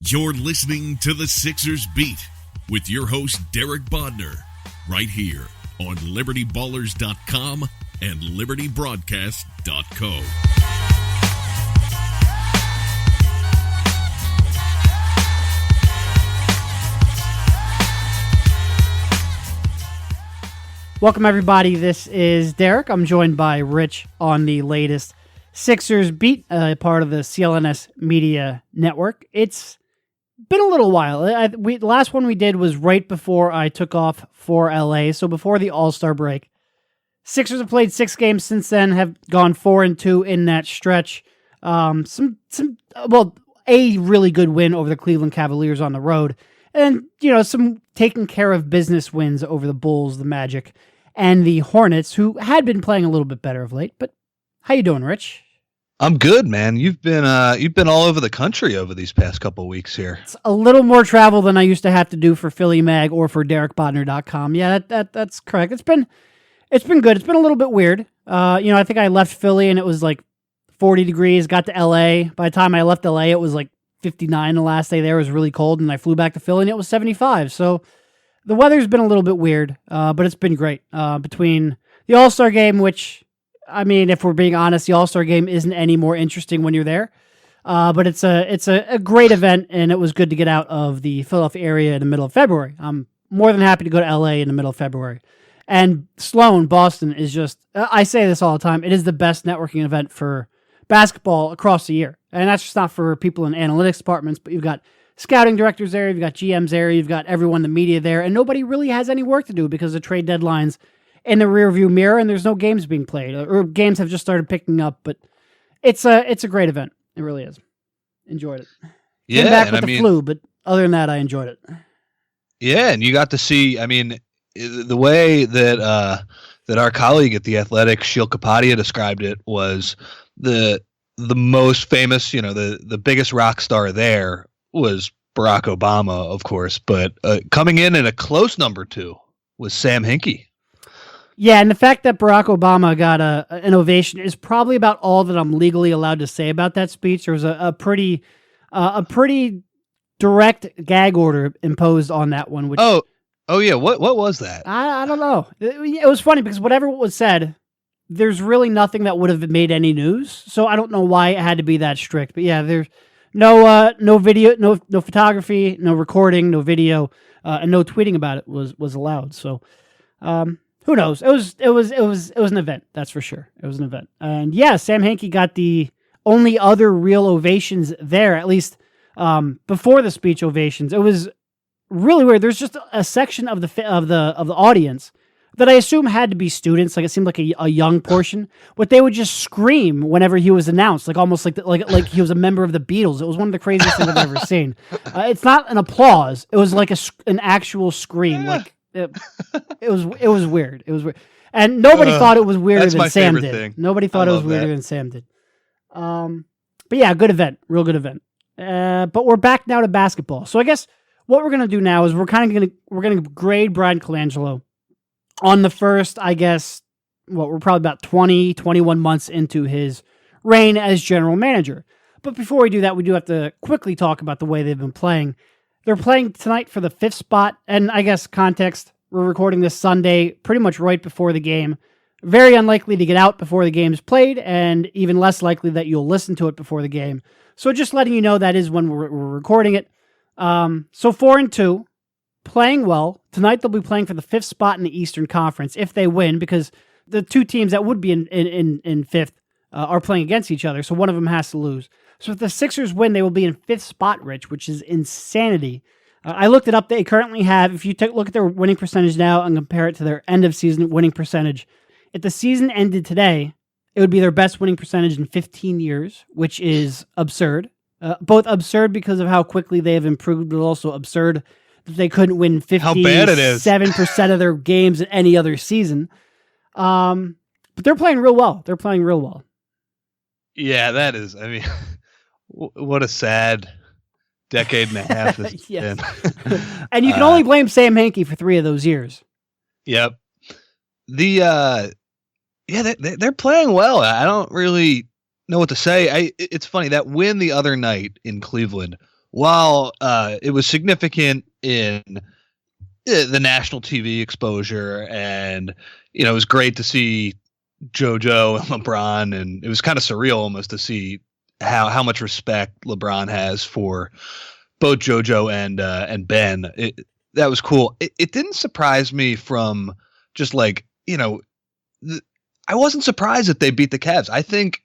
You're listening to the Sixers Beat with your host, Derek Bodner, right here on LibertyBallers.com and LibertyBroadcast.co. Welcome, everybody. This is Derek. I'm joined by Rich on the latest Sixers Beat, part of the CLNS Media Network. It's been a little while. The last one we did was right before I took off for LA, so before the All-Star break. Sixers have played 6 games since then, have gone 4-2 in that stretch. A really good win over the Cleveland Cavaliers on the road, and some taking care of business wins over the Bulls, the Magic, and the Hornets, who had been playing a little bit better of late. But how you doing, Rich? I'm good, man. You've been all over the country over these past couple of weeks here. It's a little more travel than I used to have to do for Philly Mag or for DerekBodner.com. Yeah, that's correct. It's been good. It's been a little bit weird. I think I left Philly and it was like 40 degrees. Got to LA. By the time I left LA, it was like 59. The last day there was really cold, and I flew back to Philly and it was 75. So the weather's been a little bit weird, but it's been great. Between the All-Star game, which, I mean, if we're being honest, the All-Star game isn't any more interesting when you're there. But it's a great event, and it was good to get out of the Philadelphia area in the middle of February. I'm more than happy to go to LA in the middle of February. And Sloan, Boston, is just, I say this all the time, it is the best networking event for basketball across the year. And that's just not for people in analytics departments, but you've got scouting directors there, you've got GMs there, you've got everyone in the media there, and nobody really has any work to do because the trade deadline's in the rearview mirror, and there's no games being played, or games have just started picking up. But it's a great event. It really is. Enjoyed it. Yeah, came back with the flu, but other than that, I enjoyed it. Yeah, and you got to see. I mean, the way that our colleague at the Athletic, Sheil Kapadia, described it was the most famous. The biggest rock star there was Barack Obama, of course, but coming in a close number 2 was Sam Hinkie. Yeah, and the fact that Barack Obama got an ovation is probably about all that I'm legally allowed to say about that speech. There was a pretty direct gag order imposed on that one. Which, oh yeah, what was that? I don't know. It was funny because whatever was said, there's really nothing that would have made any news. So I don't know why it had to be that strict. But yeah, there's no video, no photography, no recording, no video, and no tweeting about it was allowed. So. Who knows? It was an event, that's for sure. It was an event. And yeah, Sam Hinkie got the only other real ovations there, at least before the speech ovations. It was really weird. There's just a section of the audience that I assume had to be students, like it seemed like a young portion, but they would just scream whenever he was announced, like almost like he was a member of the Beatles. It was one of the craziest things I've ever seen. It's not an applause. It was like an actual scream, like It was weird. It was weird, and nobody thought it was weirder than Sam did. Thing. Nobody thought it was weirder than Sam did. But yeah, good event, real good event. But we're back now to basketball. So I guess what we're gonna do now is we're gonna grade Bryan Colangelo on the first. I guess we're probably about 21 months into his reign as general manager. But before we do that, we do have to quickly talk about the way they've been playing. They're playing tonight for the 5th spot, and I guess context, we're recording this Sunday pretty much right before the game. Very unlikely to get out before the game's played, and even less likely that you'll listen to it before the game. So just letting you know that is when we're recording it. So 4-2, playing well. Tonight they'll be playing for the 5th spot in the Eastern Conference if they win, because the 2 teams that would be in 5th are playing against each other, so one of them has to lose. So if the Sixers win, they will be in 5th spot, Rich, which is insanity. I looked it up. They currently have, if you look at their winning percentage now and compare it to their end-of-season winning percentage, if the season ended today, it would be their best winning percentage in 15 years, which is absurd. Both absurd because of how quickly they have improved, but also absurd that they couldn't win 57% of their games in any other season. But they're playing real well. Yeah, that is, I mean, what a sad decade and a half this has been. And you can only blame Sam Hinkie for 3 of those years. Yep. They're playing well. I don't really know what to say. It's funny, that win the other night in Cleveland while it was significant in the national TV exposure, and it was great to see JoJo and LeBron, and it was kind of surreal almost to see how much respect LeBron has for both JoJo and Ben. That was cool. It didn't surprise me from just like, I wasn't surprised that they beat the Cavs. I think,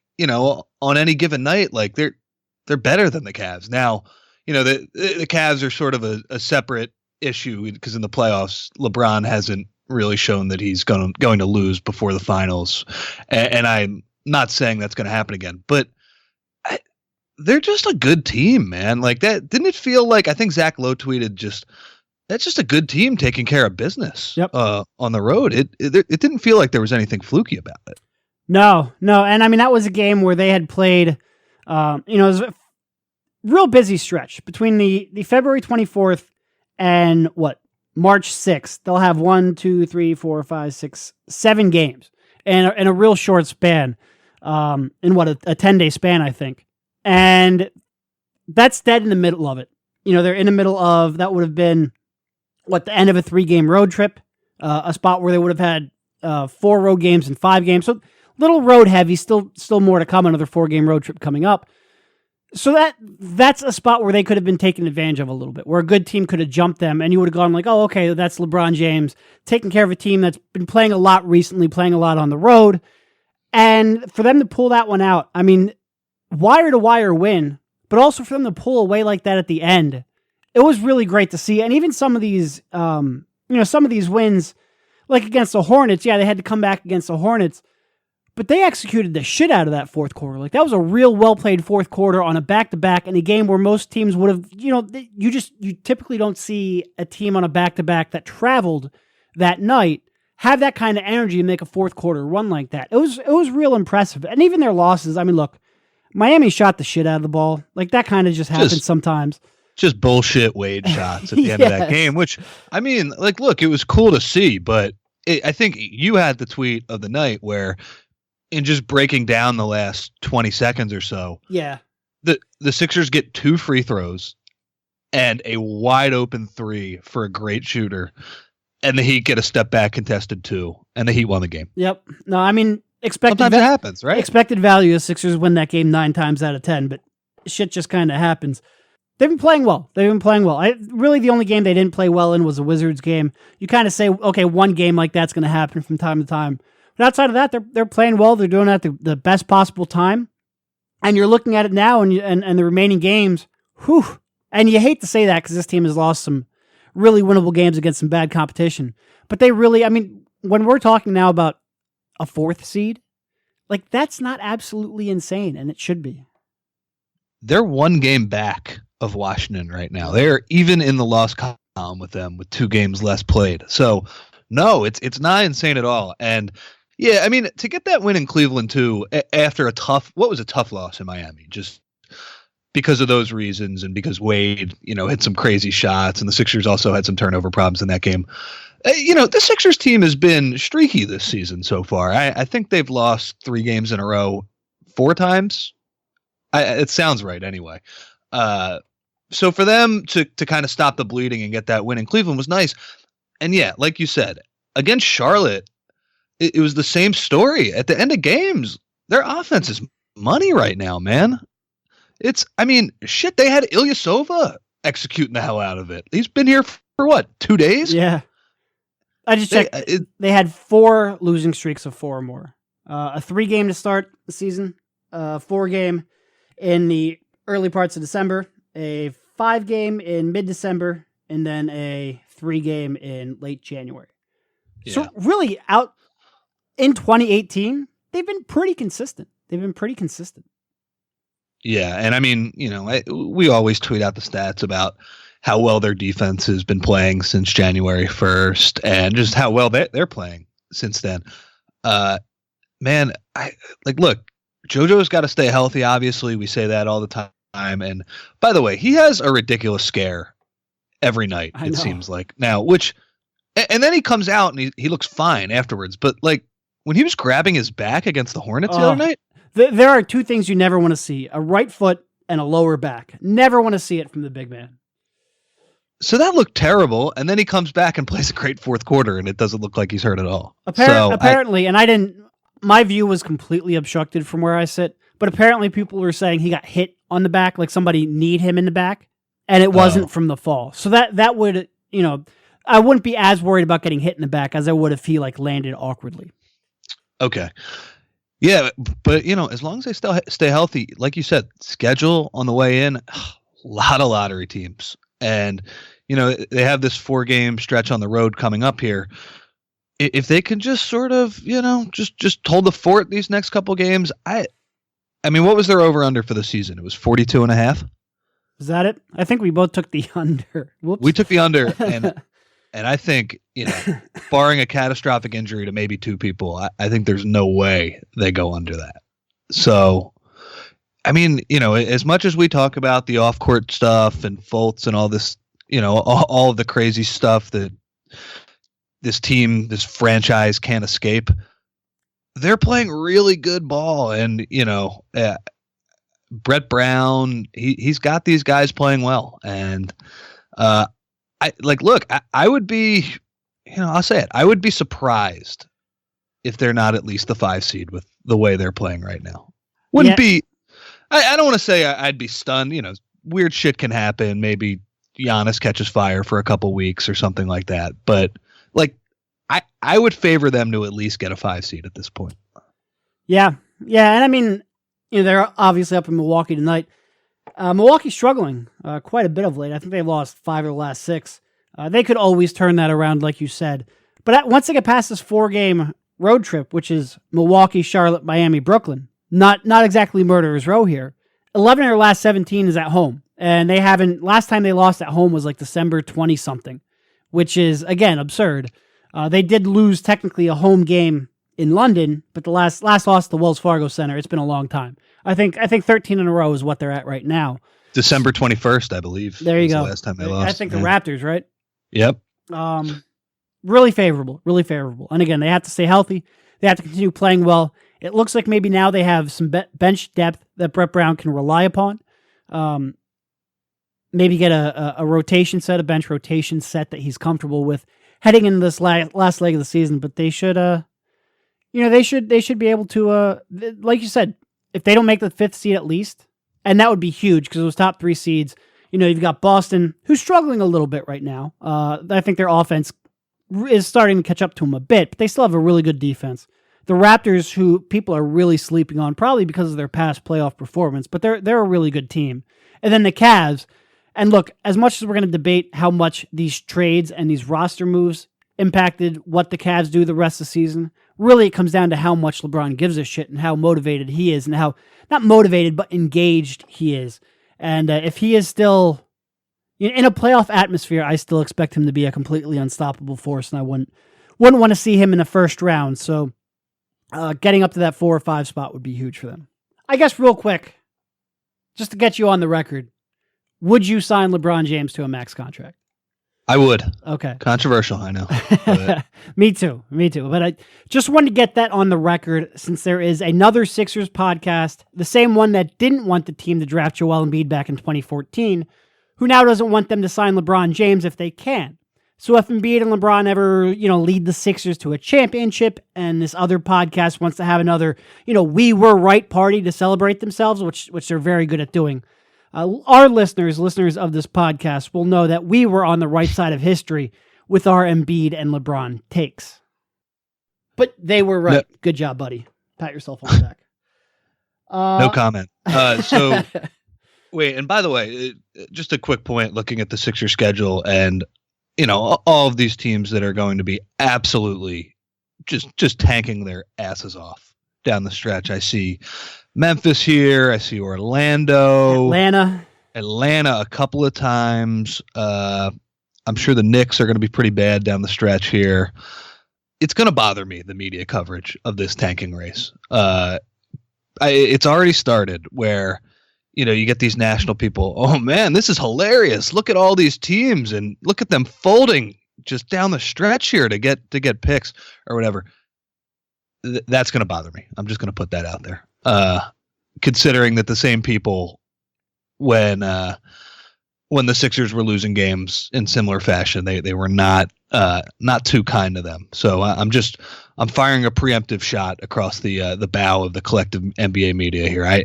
on any given night, like they're better than the Cavs. Now, the Cavs are sort of a separate issue because in the playoffs, LeBron hasn't really shown that he's going to lose before the finals. And I'm not saying that's going to happen again, but they're just a good team, man. Like that. Didn't it feel like, I think Zach Lowe tweeted that's just a good team taking care of business on the road. It didn't feel like there was anything fluky about it. No. And I mean, that was a game where they had played, it was a real busy stretch between the February 24th and March 6th. They'll have 1, 2, 3, 4, 5, 6, 7 games in a real short span, in a 10-day span, I think. And that's dead in the middle of it. They're in the middle of, that would have been the end of a 3-game road trip, a spot where they would have had 4 road games and 5 games. So little road heavy, still more to come, another 4-game road trip coming up. So that's a spot where they could have been taken advantage of a little bit, where a good team could have jumped them, and you would have gone like, oh, okay, that's LeBron James taking care of a team that's been playing a lot recently, playing a lot on the road. And for them to pull that one out, I mean, wire-to-wire win, but also for them to pull away like that at the end, it was really great to see. And even some of these, some of these wins, like against the Hornets, they had to come back against the Hornets, but they executed the shit out of that fourth quarter. Like that was a real well-played fourth quarter on a back-to-back in a game where most teams would have, you typically don't see a team on a back-to-back that traveled that night have that kind of energy and make a fourth quarter run like that. It was real impressive. And even their losses, I mean, look, Miami shot the shit out of the ball. Like that kind of just happens sometimes. Just bullshit Wade shots at the end of that game, which, I mean, like, look, it was cool to see, but I think you had the tweet of the night where in just breaking down the last 20 seconds or so, the Sixers get 2 free throws and a wide open 3 for a great shooter, and the Heat get a step back contested 2, and the Heat won the game. Yep. No, I mean, sometimes it happens, right? Expected value, the Sixers win that game 9 times out of 10, but shit just kind of happens. They've been playing well. Really, the only game they didn't play well in was the Wizards game. You kind of say, okay, one game like that's going to happen from time to time. But outside of that, they're playing well. They're doing it at the best possible time. And you're looking at it now and the remaining games, whew. And you hate to say that because this team has lost some really winnable games against some bad competition. But they really, I mean, when we're talking now about a 4th seed, like that's not absolutely insane, and it should be. They're 1 game back of Washington right now. They're even in the loss column with them with 2 games less played. So no, it's not insane at all. And yeah, I mean, to get that win in Cleveland too, after a tough loss in Miami, just because of those reasons and because Wade, hit some crazy shots, and the Sixers also had some turnover problems in that game. The Sixers team has been streaky this season so far. I think they've lost 3 games in a row 4 times. It sounds right anyway. So for them to kind of stop the bleeding and get that win in Cleveland was nice. And yeah, like you said, against Charlotte, it was the same story. At the end of games, their offense is money right now, man. Shit, they had Ilyasova executing the hell out of it. He's been here for 2 days? Yeah. I just checked. They had 4 losing streaks of 4 or more. A 3-game to start the season, 4-game in the early parts of December, a 5-game in mid-December, and then a 3-game in late January. Yeah. So really, out in 2018, they've been pretty consistent. Yeah, and I mean, we always tweet out the stats about how well their defense has been playing since January 1st, and just how well they're playing since then. Man, look, JoJo's got to stay healthy. Obviously, we say that all the time. And by the way, he has a ridiculous scare every night. It seems like now, and then he comes out and he looks fine afterwards. But like when he was grabbing his back against the Hornets the other night, there are 2 things you never want to see: a right foot and a lower back. Never want to see it from the big man. So that looked terrible, and then he comes back and plays a great fourth quarter, and it doesn't look like he's hurt at all. Apparently, my view was completely obstructed from where I sit, but apparently people were saying he got hit on the back, like somebody kneed him in the back, and it wasn't from the fall. So that would, I wouldn't be as worried about getting hit in the back as I would if he like landed awkwardly. Okay. Yeah, but as long as they still stay healthy, like you said, schedule on the way in, a lot of lottery teams. And, they have this 4-game stretch on the road coming up here. If they can just sort of, just hold the fort these next couple games, I mean, what was their over-under for the season? It was 42.5? Is that it? I think we both took the under. Whoops. We took the under, and I think, barring a catastrophic injury to maybe 2 people, I think there's no way they go under that. So, I mean, as much as we talk about the off-court stuff and Fultz and all this, all of the crazy stuff that this team, this franchise can't escape, they're playing really good ball. And, Brett Brown, he's got these guys playing well. And I would be, I'll say it, I would be surprised if they're not at least the 5 seed with the way they're playing right now. Wouldn't be. I don't want to say I'd be stunned. Weird shit can happen. Maybe Giannis catches fire for a couple weeks or something like that. But I would favor them to at least get a 5 seed at this point. Yeah. And I mean, they're obviously up in Milwaukee tonight. Milwaukee's struggling quite a bit of late. I think they've lost 5 of the last 6. They could always turn that around, like you said. But once they get past this 4-game road trip, which is Milwaukee, Charlotte, Miami, Brooklyn, not exactly murderer's row here. 11 of their last 17 is at home. And they haven't, last time they lost at home was like December 20-something, which is, again, absurd. They did lose technically a home game in London, but the last loss to the Wells Fargo Center, it's been a long time. I think 13 in a row is what they're at right now. December 21st, I believe. There you go. The last time they lost. I think the Raptors, right? Yep. Really favorable. And again, they have to stay healthy. They have to continue playing well. It looks like maybe now they have some bench depth that Brett Brown can rely upon. Maybe get a rotation set, a bench rotation set that he's comfortable with heading into this last leg of the season. But they should, they should be able to, like you said, if they don't make the 5th seed at least, and that would be huge because those top 3 seeds, you've got Boston, who's struggling a little bit right now. I think their offense is starting to catch up to them a bit, but they still have a really good defense. The Raptors, who people are really sleeping on, probably because of their past playoff performance, but they're a really good team. And then the Cavs, and look, as much as we're going to debate how much these trades and these roster moves impacted what the Cavs do the rest of the season, really it comes down to how much LeBron gives a shit and how motivated he is and how, not motivated, but engaged he is. And if he is still in a playoff atmosphere, I still expect him to be a completely unstoppable force, and I wouldn't want to see him in the first round. So getting up to that 4 or 5 spot would be huge for them. I guess real quick, just to get you on the record, would you sign LeBron James to a max contract? I would. Okay. Controversial, I know. Me too. But I just wanted to get that on the record since there is another Sixers podcast, the same one that didn't want the team to draft Joel Embiid back in 2014, who now doesn't want them to sign LeBron James if they can. So if Embiid and LeBron ever, lead the Sixers to a championship and this other podcast wants to have another, we were right party to celebrate themselves, which they're very good at doing. Our listeners of this podcast will know that we were on the right side of history with our Embiid and LeBron takes. But they were right. No. Good job, buddy. Pat yourself on the back. No comment. So, wait, and by the way, just a quick point looking at the Sixers schedule and, all of these teams that are going to be absolutely just tanking their asses off down the stretch. I see Memphis here. I see Orlando. Atlanta a couple of times. I'm sure the Knicks are going to be pretty bad down the stretch here. It's going to bother me, the media coverage of this tanking race. It's already started where, you get these national people. Oh man, this is hilarious. Look at all these teams and look at them folding just down the stretch here to get picks or whatever. That's going to bother me. I'm just going to put that out there. Considering that the same people when the Sixers were losing games in similar fashion. They were not too kind to them. So I'm firing a preemptive shot across the bow of the collective NBA media here.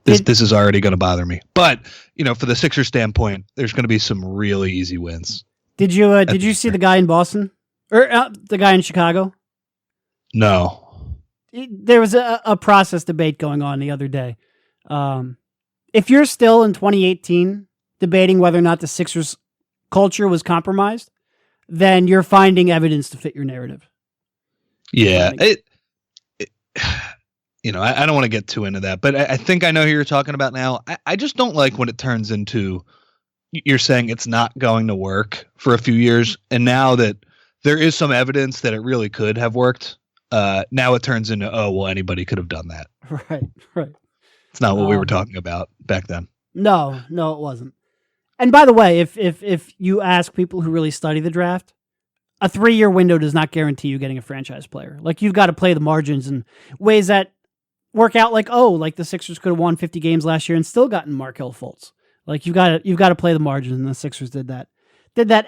This is already going to bother me. But for the Sixers standpoint, there's going to be some really easy wins. Did you see the guy in Boston or the guy in Chicago? No. There was a process debate going on the other day. If you're still in 2018 debating whether or not the Sixers culture was compromised, then you're finding evidence to fit your narrative. Yeah. I don't want to get too into that, but I think I know who you're talking about now. I just don't like when it turns into you're saying it's not going to work for a few years. And now that there is some evidence that it really could have worked, now it turns into, oh, well, anybody could have done that. Right. It's not what we were talking about back then. No, it wasn't. And by the way, if you ask people who really study the draft, a 3-year window does not guarantee you getting a franchise player. Like, you've got to play the margins in ways that work out like the Sixers could have won 50 games last year and still gotten Markelle Fultz. Like, you've got to play the margins, and the Sixers did that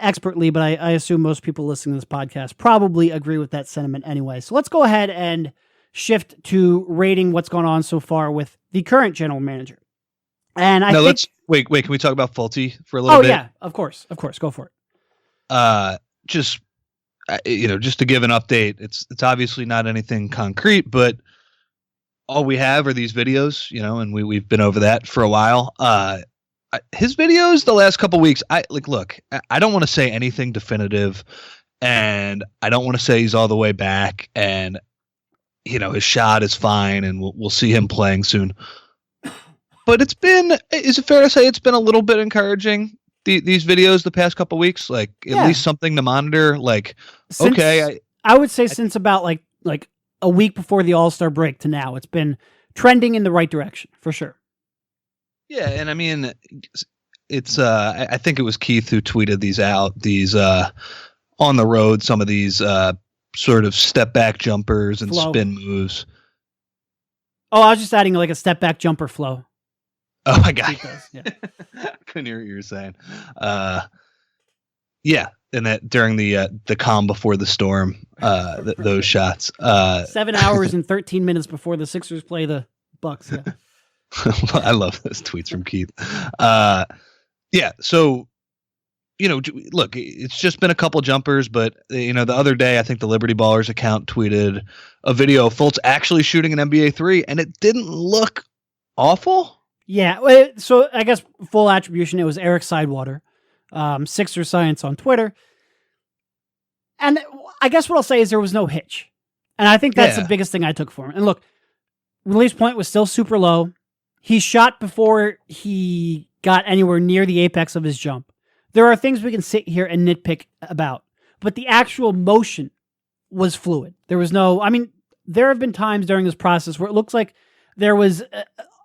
expertly, but I assume most people listening to this podcast probably agree with that sentiment anyway. So let's go ahead and shift to rating what's gone on so far with the current general manager. And let's wait. Can we talk about Fultz for a little bit? Oh yeah, of course, go for it. Just to give an update, it's obviously not anything concrete, but all we have are these videos, and we've been over that for a while. His videos the last couple weeks, I don't want to say anything definitive, and I don't want to say he's all the way back, and his shot is fine, and we'll see him playing soon. But is it fair to say it's been a little bit encouraging, these videos the past couple weeks? Like, at least something to monitor. Like, I would say since about like a week before the All-Star break to now, it's been trending in the right direction for sure. Yeah, and I mean, it's I think it was Keith who tweeted these out. These on the road, some of these sort of step back jumpers and spin moves. Oh, I was just adding like a step back jumper flow. Oh my God! Yeah. I couldn't hear what you were saying. Yeah, and that during the calm before the storm, those shots. 7 hours and 13 minutes before the Sixers play the Bucks. Yeah. I love those tweets from Keith. Yeah, so look, it's just been a couple jumpers, but the other day I think the Liberty Ballers account tweeted a video of Fultz actually shooting an NBA 3, and it didn't look awful. Yeah, so I guess full attribution, it was Eric Sidewater, Sixer Science on Twitter. And I guess what I'll say is there was no hitch. And I think that's the biggest thing I took for him. And look, release point was still super low. He shot before he got anywhere near the apex of his jump. There are things we can sit here and nitpick about, but the actual motion was fluid. There was there have been times during this process where it looks like there was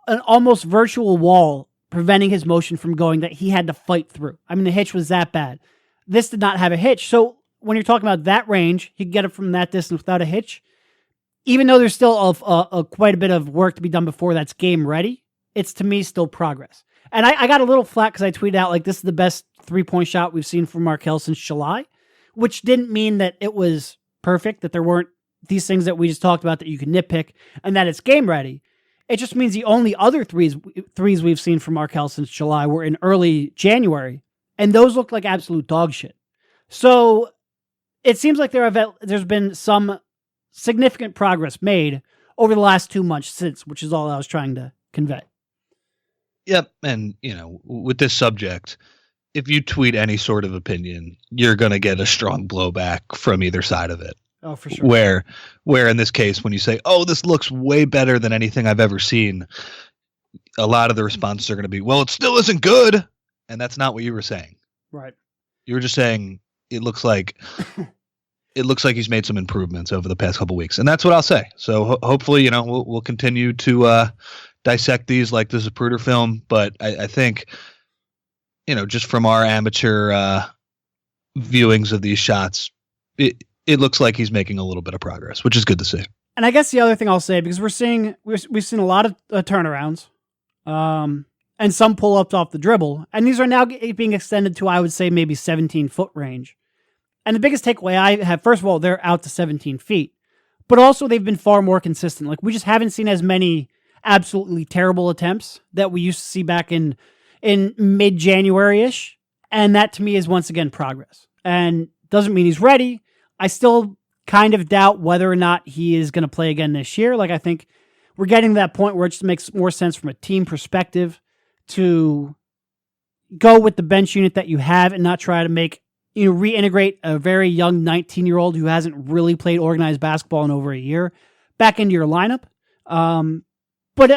an almost virtual wall preventing his motion from going that he had to fight through. I mean, the hitch was that bad. This did not have a hitch. So when you're talking about that range, he could get it from that distance without a hitch. Even though there's still quite a bit of work to be done before that's game ready, it's to me still progress. And I got a little flack because I tweeted out like, this is the best 3-point shot we've seen from Markelle since July, which didn't mean that it was perfect, that there weren't these things that we just talked about that you can nitpick, and that it's game ready. It just means the only other threes we've seen from Markelle since July were in early January, and those look like absolute dog shit. So it seems like there's been some significant progress made over the last 2 months since, which is all I was trying to convey. Yep, and with this subject, if you tweet any sort of opinion, you're going to get a strong blowback from either side of it. Oh, for sure. Where in this case, when you say, "Oh, this looks way better than anything I've ever seen," a lot of the responses are going to be, "Well, it still isn't good," and that's not what you were saying. Right. You were just saying it looks like he's made some improvements over the past couple weeks, and that's what I'll say. So hopefully, we'll continue to dissect these like this is a Zapruder film, but I think, just from our amateur viewings of these shots, it looks like he's making a little bit of progress, which is good to see. And I guess the other thing I'll say, because we've seen a lot of turnarounds, and and some pull-ups off the dribble. And these are now being extended to, I would say, maybe 17-foot range. And the biggest takeaway I have, first of all, they're out to 17 feet. But also they've been far more consistent. Like, we just haven't seen as many absolutely terrible attempts that we used to see back in mid-January-ish. And that, to me, is once again progress. And doesn't mean he's ready. I still kind of doubt whether or not he is going to play again this year. Like, I think we're getting to that point where it just makes more sense from a team perspective to go with the bench unit that you have and not try to reintegrate a very young 19-year-old who hasn't really played organized basketball in over a year back into your lineup. But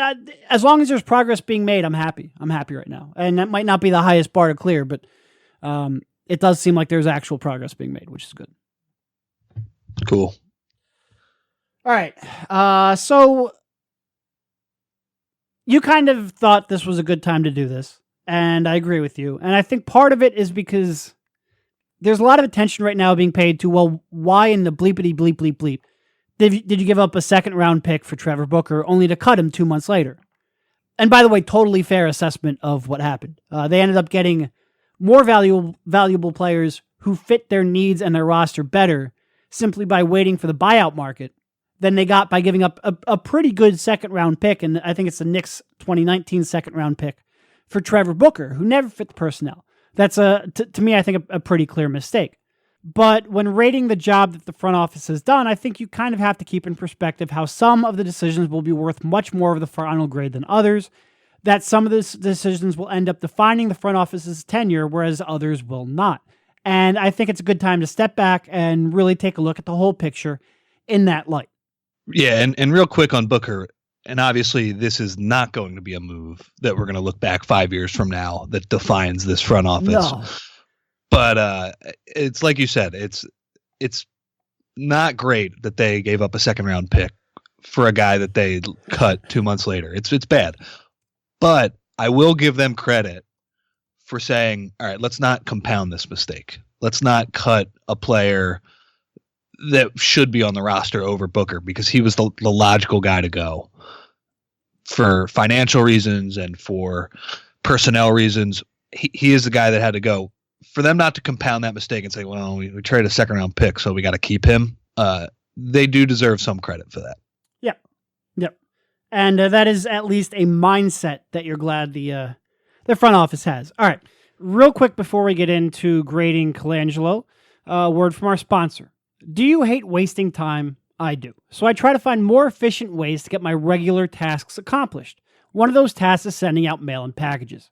as long as there's progress being made, I'm happy. I'm happy right now. And that might not be the highest bar to clear, but it does seem like there's actual progress being made, which is good. Cool. All right. So you kind of thought this was a good time to do this, and I agree with you. And I think part of it is because there's a lot of attention right now being paid to, well, why in the bleepity bleep bleep bleep did you give up a second-round pick for Trevor Booker only to cut him 2 months later? And by the way, totally fair assessment of what happened. They ended up getting more valuable players who fit their needs and their roster better simply by waiting for the buyout market than they got by giving up a pretty good second-round pick, and I think it's the Knicks 2019 second-round pick for Trevor Booker, who never fit the personnel. That's, to me, I think a pretty clear mistake. But when rating the job that the front office has done, I think you kind of have to keep in perspective how some of the decisions will be worth much more of the final grade than others, that some of the decisions will end up defining the front office's tenure, whereas others will not. And I think it's a good time to step back and really take a look at the whole picture in that light. Yeah, and real quick on Booker, and obviously this is not going to be a move that we're going to look back 5 years from now that defines this front office. No. But it's like you said, it's not great that they gave up a second round pick for a guy that they cut 2 months later. It's bad. But I will give them credit for saying, all right, let's not compound this mistake. Let's not cut a player that should be on the roster over Booker, because he was the logical guy to go for financial reasons and for personnel reasons. He is the guy that had to go. For them not to compound that mistake and say, well, we traded a second round pick, so we got to keep him. They do deserve some credit for that. Yep. And that is at least a mindset that you're glad the front office has. All right. Real quick before we get into grading Colangelo, word from our sponsor. Do you hate wasting time? I do. So I try to find more efficient ways to get my regular tasks accomplished. One of those tasks is sending out mail and packages.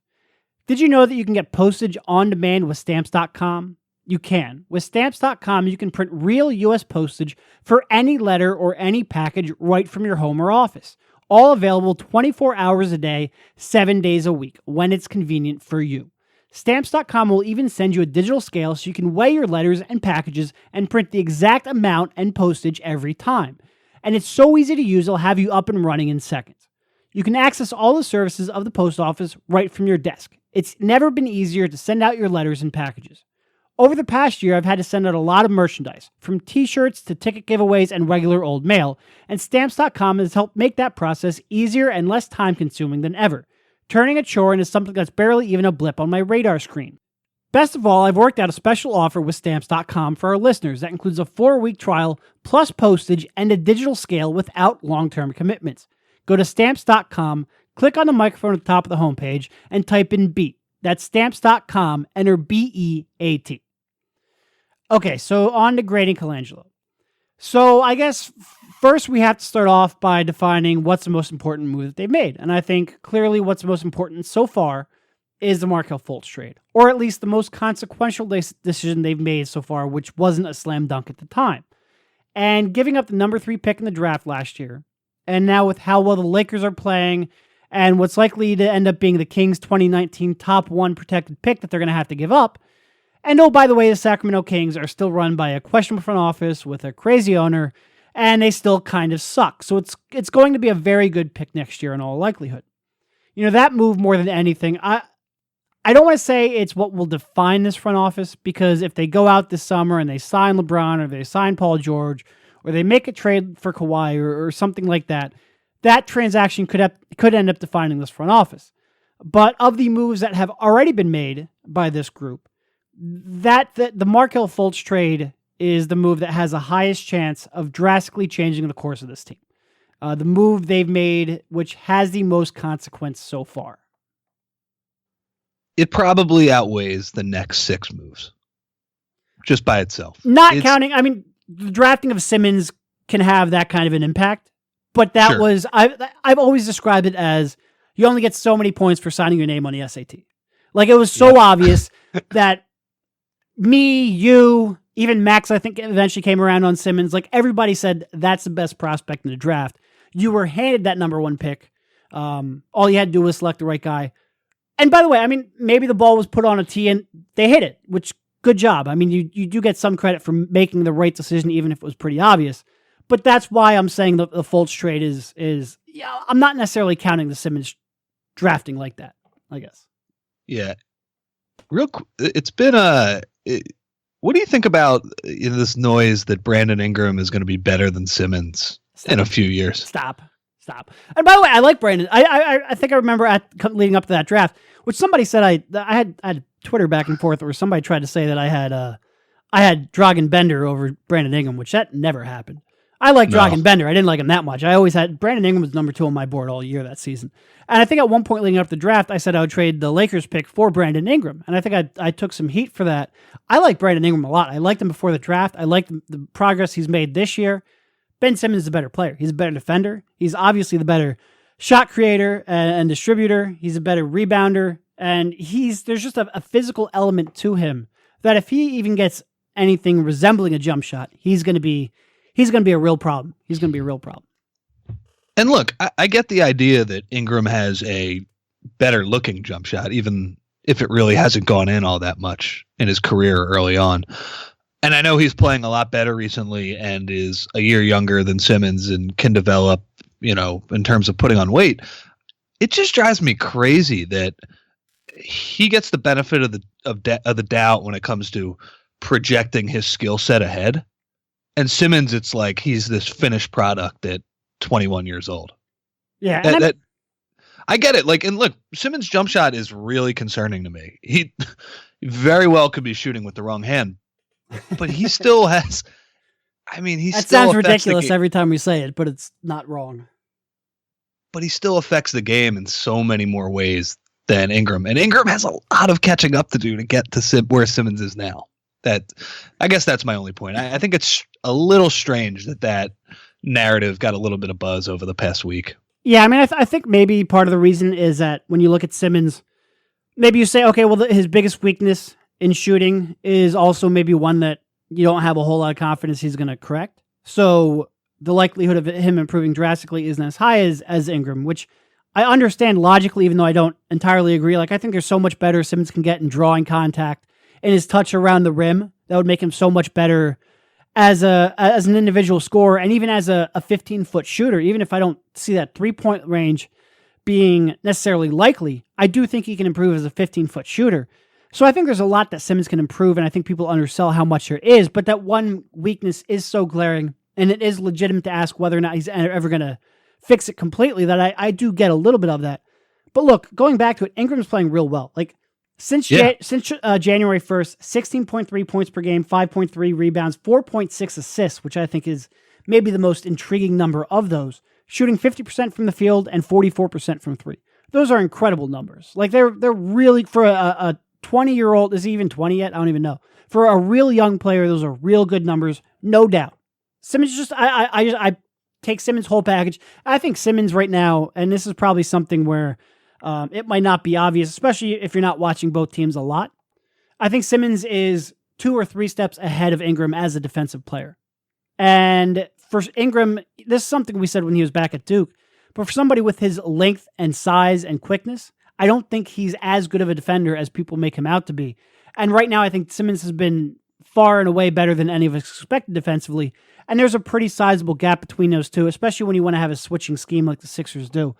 Did you know that you can get postage on demand with Stamps.com? You can. With Stamps.com, you can print real U.S. postage for any letter or any package right from your home or office. All available 24 hours a day, 7 days a week, when it's convenient for you. Stamps.com will even send you a digital scale so you can weigh your letters and packages and print the exact amount and postage every time. And it's so easy to use, it'll have you up and running in seconds. You can access all the services of the post office right from your desk. It's never been easier to send out your letters and packages. Over the past year, I've had to send out a lot of merchandise, from t-shirts to ticket giveaways and regular old mail, and Stamps.com has helped make that process easier and less time-consuming than ever, turning a chore into something that's barely even a blip on my radar screen. Best of all, I've worked out a special offer with Stamps.com for our listeners that includes a 4-week trial, plus postage and a digital scale without long-term commitments. Go to Stamps.com, click on the microphone at the top of the homepage, and type in BEAT. That's Stamps.com, enter BEAT. Okay, so on to grading Colangelo. So I guess first we have to start off by defining what's the most important move that they've made. And I think clearly what's the most important so far is the Markelle Fultz trade, or at least the most consequential decision they've made so far, which wasn't a slam dunk at the time. And giving up the number 3 pick in the draft last year, and now with how well the Lakers are playing, and what's likely to end up being the Kings' 2019 top 1 protected pick that they're going to have to give up. And oh, by the way, the Sacramento Kings are still run by a questionable front office with a crazy owner, and they still kind of suck. So it's going to be a very good pick next year in all likelihood. You know, that move more than anything, I don't want to say it's what will define this front office, because if they go out this summer and they sign LeBron or they sign Paul George or they make a trade for Kawhi or something like that, that transaction could end up defining this front office. But of the moves that have already been made by this group, the Markelle Fultz trade is the move that has the highest chance of drastically changing the course of this team. The move they've made, which has the most consequence so far. It probably outweighs the next 6 moves just by itself. Counting, I mean, the drafting of Simmons can have that kind of an impact, but that Sure. was, I've always described it as you only get so many points for signing your name on the SAT. Like, it was so obvious that me, you, even Max, I think eventually came around on Simmons. Like, everybody said that's the best prospect in the draft. You were handed that number 1 pick. All you had to do was select the right guy. And by the way, I mean, maybe the ball was put on a tee and they hit it, which, good job. I mean, you do get some credit for making the right decision, even if it was pretty obvious. But that's why I'm saying the Fultz trade is I'm not necessarily counting the Simmons drafting like that, I guess. Yeah. It's been what do you think about this noise that Brandon Ingram is going to be better than Simmons in a few years? Stop. And by the way, I like Brandon. I think I remember leading up to that draft, which somebody said I had Twitter back and forth where somebody tried to say that I had Dragan Bender over Brandon Ingram, which that never happened. I like Dragan Bender. I didn't like him that much. I always had Brandon Ingram was number 2 on my board all year that season. And I think at one point leading up to the draft, I said I would trade the Lakers pick for Brandon Ingram. And I think I took some heat for that. I like Brandon Ingram a lot. I liked him before the draft. I liked the progress he's made this year. Ben Simmons is a better player. He's a better defender. He's obviously the better shot creator and distributor. He's a better rebounder. And there's just a physical element to him that if he even gets anything resembling a jump shot, he's going to be a real problem. He's going to be a real problem. And look, I get the idea that Ingram has a better looking jump shot, even if it really hasn't gone in all that much in his career early on. And I know he's playing a lot better recently and is a year younger than Simmons and can develop, in terms of putting on weight. It just drives me crazy that he gets the benefit of the doubt when it comes to projecting his skill set ahead. And Simmons, it's like he's this finished product at 21 years old. Yeah. I get it. Like, and look, Simmons' jump shot is really concerning to me. He very well could be shooting with the wrong hand, but he still has, that sounds ridiculous every time we say it, but it's not wrong. But he still affects the game in so many more ways than Ingram. And Ingram has a lot of catching up to do to get to where Simmons is now. I guess that's my only point. I think it's a little strange that narrative got a little bit of buzz over the past week. Yeah, I think maybe part of the reason is that when you look at Simmons, maybe you say, okay, well, his biggest weakness in shooting is also maybe one that you don't have a whole lot of confidence he's going to correct. So the likelihood of him improving drastically isn't as high as Ingram, which I understand logically, even though I don't entirely agree. Like, I think there's so much better Simmons can get in drawing contact and his touch around the rim. That would make him so much better as an individual scorer and even as a 15-foot shooter. Even if I don't see that 3-point range being necessarily likely, I do think he can improve as a 15-foot shooter. So I think there's a lot that Simmons can improve, and I think people undersell how much there is, but that one weakness is so glaring, and it is legitimate to ask whether or not he's ever going to fix it completely, that I do get a little bit of that. But look, going back to it, Ingram's playing real well. Like, since January 1st, 16.3 points per game, 5.3 rebounds, 4.6 assists, which I think is maybe the most intriguing number of those, shooting 50% from the field and 44% from 3. Those are incredible numbers. Like, they're really, for a 20-year-old, is he even 20 yet? I don't even know. For a real young player, those are real good numbers, no doubt. Simmons just, I take Simmons' whole package. I think Simmons right now, and this is probably something where it might not be obvious, especially if you're not watching both teams a lot. I think Simmons is 2 or 3 steps ahead of Ingram as a defensive player. And for Ingram, this is something we said when he was back at Duke, but for somebody with his length and size and quickness, I don't think he's as good of a defender as people make him out to be. And right now, I think Simmons has been far and away better than any of us expected defensively. And there's a pretty sizable gap between those two, especially when you want to have a switching scheme like the Sixers do.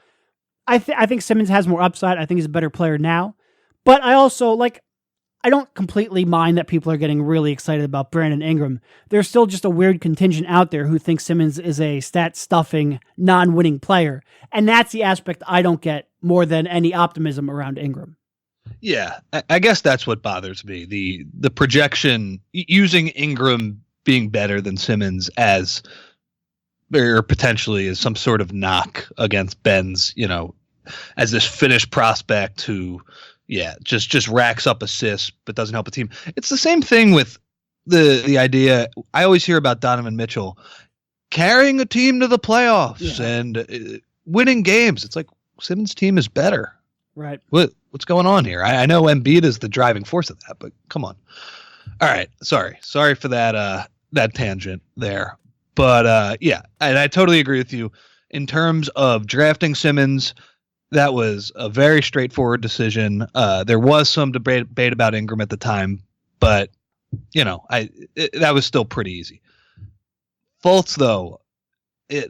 I think Simmons has more upside. I think he's a better player now. But I also, I don't completely mind that people are getting really excited about Brandon Ingram. There's still just a weird contingent out there who thinks Simmons is a stat-stuffing, non-winning player. And that's the aspect I don't get more than any optimism around Ingram. Yeah, I guess that's what bothers me. The projection using Ingram being better than Simmons as or potentially as some sort of knock against Ben's, as this finished prospect who, just racks up assists but doesn't help a team. It's the same thing with the idea. I always hear about Donovan Mitchell carrying a team to the playoffs and winning games. It's like Simmons' team is better. Right. What's going on here? I know Embiid is the driving force of that, but come on. All right. Sorry for that tangent there. But and I totally agree with you. In terms of drafting Simmons, that was a very straightforward decision. There was some debate about Ingram at the time, but that was still pretty easy. Fultz, though,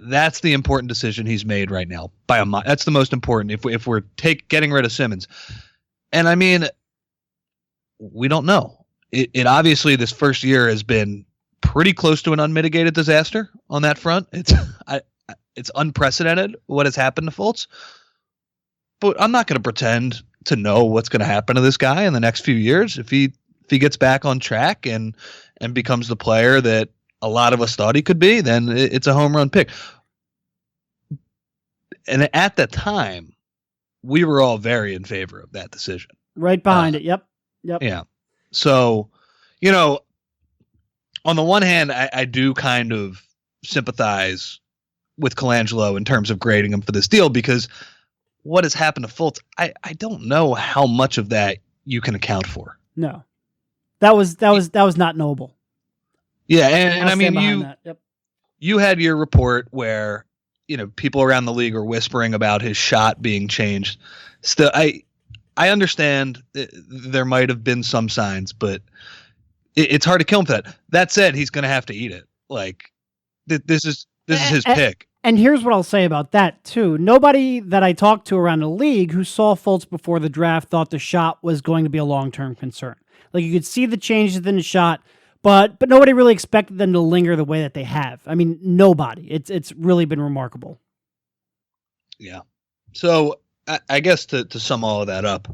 that's the important decision he's made right now. That's the most important. If we're getting rid of Simmons, and I mean, we don't know. It obviously this first year has been pretty close to an unmitigated disaster on that front. It's unprecedented what has happened to Fultz. But I'm not going to pretend to know what's going to happen to this guy in the next few years. If he gets back on track and becomes the player that a lot of us thought he could be, then it's a home run pick. And at the time, we were all very in favor of that decision. Right behind it. Yep. Yeah. So, on the one hand, I do kind of sympathize with Colangelo in terms of grading him for this deal, because what has happened to Fultz, I don't know how much of that you can account for. No, that was not noble. Yeah, and I mean, you had your report where people around the league are whispering about his shot being changed. Still, I understand there might have been some signs, but it's hard to kill him for that. That said, he's going to have to eat it. Like this is his pick. And here's what I'll say about that too. Nobody that I talked to around the league who saw Fultz before the draft thought the shot was going to be a long-term concern. Like, you could see the changes in the shot, but nobody really expected them to linger the way that they have. I mean, nobody. It's really been remarkable. Yeah. So I guess to sum all of that up,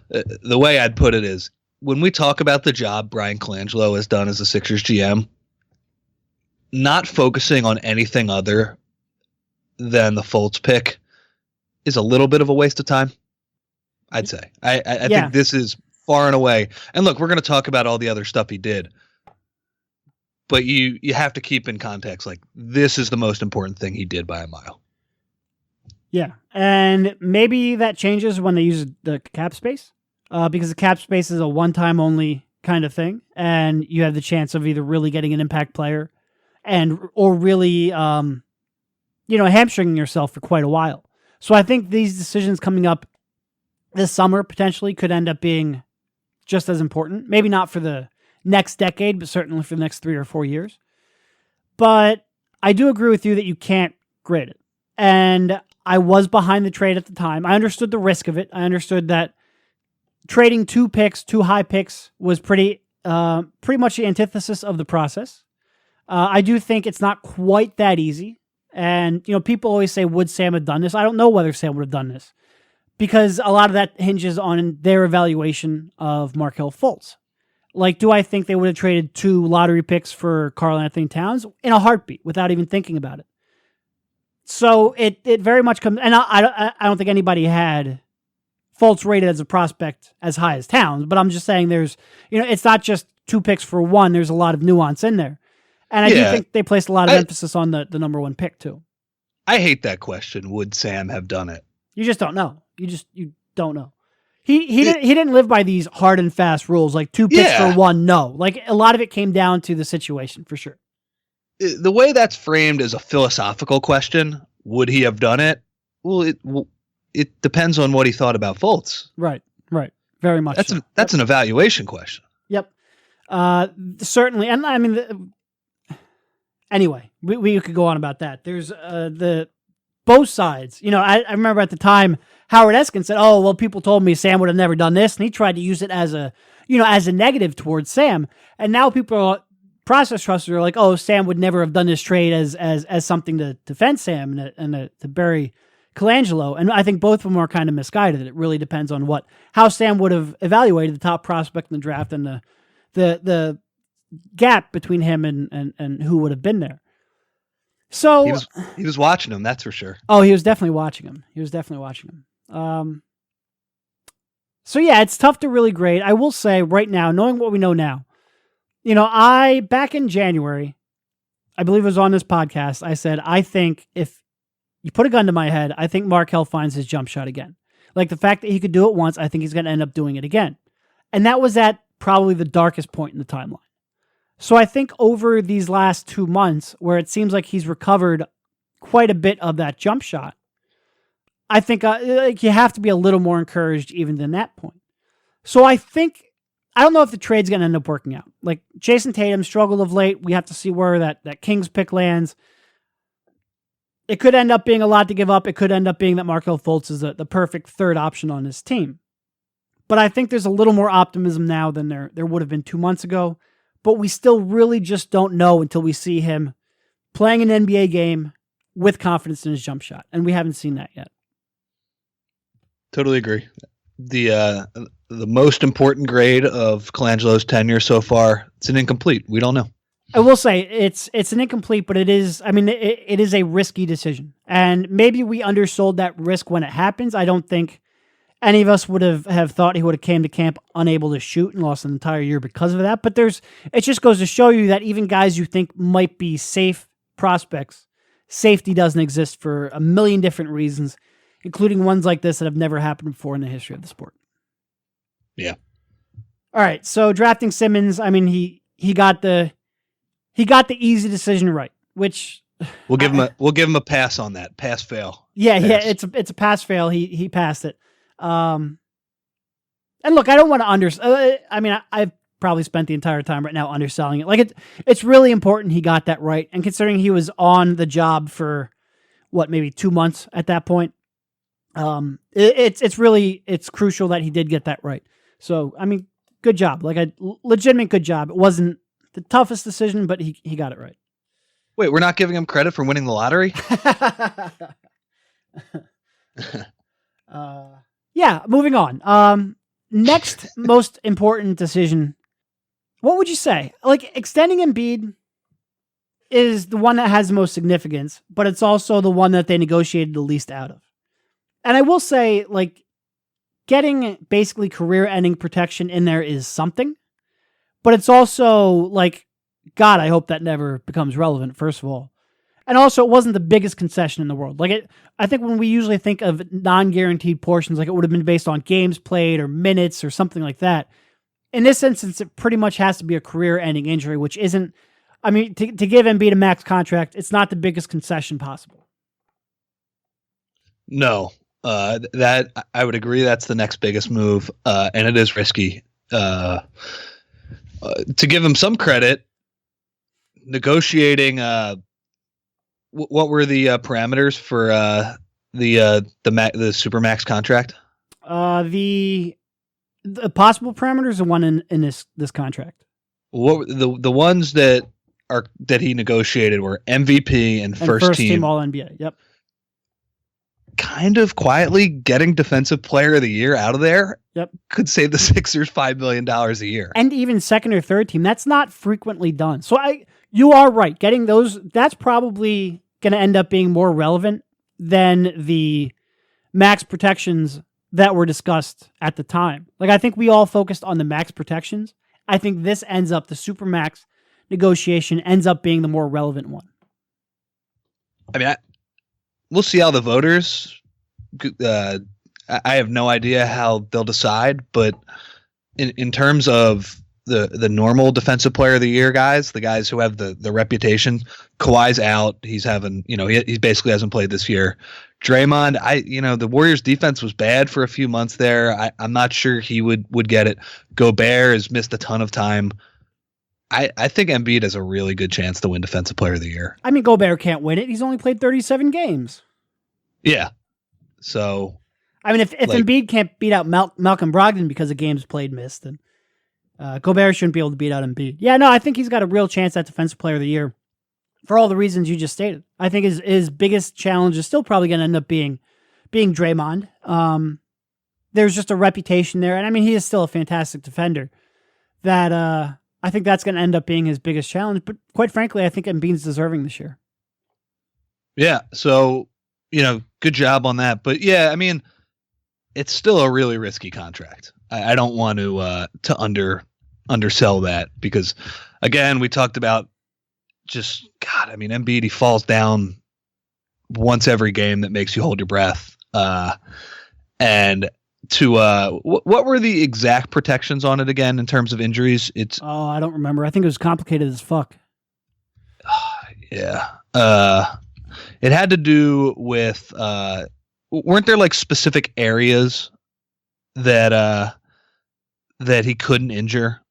the way I'd put it is, when we talk about the job Bryan Colangelo has done as the Sixers GM, not focusing on anything other than the Fultz pick is a little bit of a waste of time, I'd say. I think this is far and away. And look, we're going to talk about all the other stuff he did, but you have to keep in context, like, this is the most important thing he did by a mile. Yeah. And maybe that changes when they use the cap space, because the cap space is a one-time only kind of thing. And you have the chance of either really getting an impact player or really, hamstringing yourself for quite a while. So I think these decisions coming up this summer potentially could end up being just as important. Maybe not for the next decade, but certainly for the next 3 or 4 years. But I do agree with you that you can't grade it. And I was behind the trade at the time. I understood the risk of it. I understood that trading 2 high picks, was pretty much the antithesis of the process. I do think it's not quite that easy. And, people always say, would Sam have done this? I don't know whether Sam would have done this, because a lot of that hinges on their evaluation of Markelle Fultz. Like, do I think they would have traded 2 lottery picks for Karl-Anthony Towns? In a heartbeat, without even thinking about it. So it very much comes, and I don't think anybody had Fultz rated as a prospect as high as Towns, but I'm just saying there's, it's not just 2 picks for one. There's a lot of nuance in there. And I do think they placed a lot of emphasis on the number 1 pick too. I hate that question. Would Sam have done it? You just don't know. You don't know. He didn't live by these hard and fast rules, like 2 picks for 1. No, like, a lot of it came down to the situation for sure. The way that's framed as a philosophical question, would he have done it? Well, it depends on what he thought about Fultz. Right. Very much. That's an evaluation question. Yep. Certainly. And I mean, anyway, we could go on about that. There's the both sides. I remember at the time Howard Eskin said, "Oh, well, people told me Sam would have never done this," and he tried to use it as a negative towards Sam. And now process trusters are like, "Oh, Sam would never have done this trade as something to defend Sam and to bury Colangelo, and I think both of them are kind of misguided. It really depends on how Sam would have evaluated the top prospect in the draft and the gap between him and who would have been there. So he was watching him, that's for sure. Oh, he was definitely watching him. So yeah, it's tough to really grade. I will say right now, knowing what we know now, back in January, I believe it was on this podcast, I said, I think if you put a gun to my head, I think Markelle finds his jump shot again. Like the fact that he could do it once, I think he's going to end up doing it again. And that was at probably the darkest point in the timeline. So I think over these last 2 months, where it seems like he's recovered quite a bit of that jump shot, I think you have to be a little more encouraged even than that point. So I don't know if the trade's going to end up working out. Like Jason Tatum struggled of late. We have to see where that Kings pick lands. It could end up being a lot to give up. It could end up being that Markelle Fultz is the perfect third option on his team. But I think there's a little more optimism now than there would have been 2 months ago. But we still really just don't know until we see him playing an NBA game with confidence in his jump shot. And we haven't seen that yet. Totally agree. The most important grade of Colangelo's tenure so far, it's an incomplete. We don't know. I will say it's an incomplete, but it is a risky decision. And maybe we undersold that risk when it happens. I don't think any of us would have thought he would have came to camp unable to shoot and lost an entire year because of that. But it just goes to show you that even guys you think might be safe prospects, safety doesn't exist for a million different reasons, including ones like this that have never happened before in the history of the sport. Yeah. All right. So drafting Simmons, I mean, he got the easy decision right, which we'll give him a pass on that. Pass fail. Yeah, pass. Yeah, it's a pass fail. He passed it. And look, I don't want to I've probably spent the entire time right now underselling it. Like it's really important he got that right. And considering he was on the job for maybe 2 months at that point, it's crucial that he did get that right. So, I mean, good job. Like a legitimate good job. It wasn't the toughest decision, but he got it right. Wait, we're not giving him credit for winning the lottery? Yeah, moving on. Next most important decision. What would you say? Like extending Embiid is the one that has the most significance, but it's also the one that they negotiated the least out of. And I will say, like, getting basically career-ending protection in there is something, but it's also like, God, I hope that never becomes relevant, first of all. And also, it wasn't the biggest concession in the world. I think when we usually think of non-guaranteed portions, like it would have been based on games played or minutes or something like that. In this instance, it pretty much has to be a career-ending injury, which isn't, to give Embiid a max contract, it's not the biggest concession possible. No. That I would agree. That's the next biggest move, and it is risky. To give him some credit, negotiating. What were the parameters for the Supermax contract? The possible parameters are one in this contract. What the ones that he negotiated were MVP and first team All NBA. Yep. Kind of quietly getting defensive player of the year out of there. Yep. Could save the Sixers $5 million a year. And even second or third team. That's not frequently done. So you are right. Getting those, that's probably going to end up being more relevant than the max protections that were discussed at the time. Like, I think we all focused on the max protections. I think this ends up, the Supermax negotiation ends up being the more relevant one. I mean, we'll see how the voters. I have no idea how they'll decide, but in terms of the normal defensive player of the year guys, the guys who have the reputation, Kawhi's out. He's having, he basically hasn't played this year. Draymond, the Warriors defense was bad for a few months there. I'm not sure he would get it. Gobert has missed a ton of time. I think Embiid has a really good chance to win defensive player of the year. I mean, Gobert can't win it. He's only played 37 games. Yeah. So, I mean, if Embiid can't beat out Malcolm Brogdon because of games played missed, then Gobert shouldn't be able to beat out Embiid. Yeah, no, I think he's got a real chance at defensive player of the year for all the reasons you just stated. I think his biggest challenge is still probably going to end up being being Draymond. There's just a reputation there. And I mean, he is still a fantastic defender that I think that's going to end up being his biggest challenge. But quite frankly, I think Embiid's deserving this year. Yeah. So, good job on that. But yeah, I mean, it's still a really risky contract. I don't want to undersell that because, again, we talked about Embiid, he falls down once every game that makes you hold your breath. And what were the exact protections on it again in terms of injuries? I don't remember. I think it was complicated as fuck. Yeah. It had to do with weren't there like specific areas that he couldn't injure?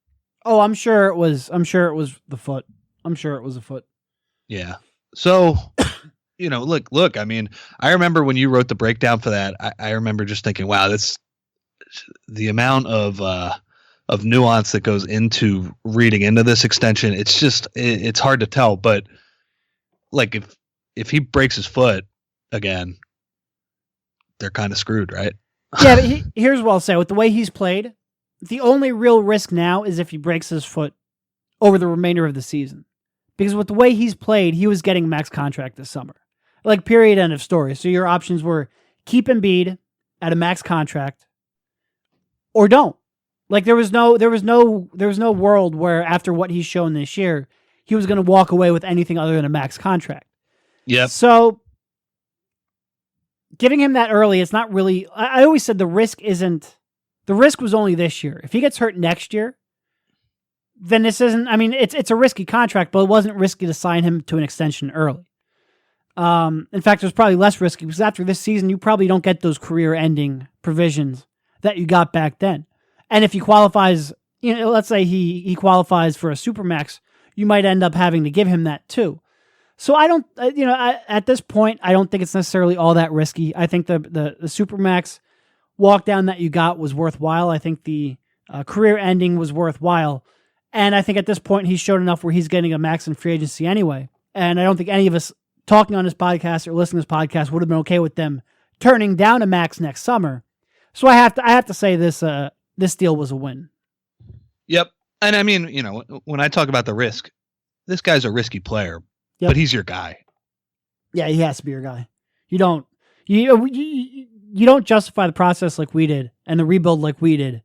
Oh, I'm sure it was the foot. I'm sure it was a foot. Yeah. So, look, I mean, I remember when you wrote the breakdown for that, I remember just thinking, wow, that's the amount of nuance that goes into reading into this extension. It's just, it's hard to tell, but like if he breaks his foot again, they're kind of screwed, right? Yeah, but here's what I'll say. With the way he's played, the only real risk now is if he breaks his foot over the remainder of the season. Because with the way he's played, he was getting max contract this summer. Like, period, end of story. So your options were keep Embiid at a max contract or don't. Like, there was no world where after what he's shown this year, he was going to walk away with anything other than a max contract. Yeah. So giving him that early, it's not really, I always said the risk was only this year. If he gets hurt next year, then this isn't, I mean, it's a risky contract, but it wasn't risky to sign him to an extension early. In fact, it was probably less risky because after this season, you probably don't get those career-ending provisions that you got back then. And if he qualifies, let's say he qualifies for a supermax, you might end up having to give him that too. So I don't, at this point, I don't think it's necessarily all that risky. I think the supermax walk down that you got was worthwhile. I think the career ending was worthwhile. And I think at this point, he's showed enough where he's getting a max in free agency anyway. And I don't think any of us talking on this podcast or listening to this podcast would have been okay with them turning down a max next summer. So I have to say this deal was a win. Yep. And I mean, when I talk about the risk, this guy's a risky player, but he's your guy. Yeah, he has to be your guy. You don't justify the process like we did and the rebuild like we did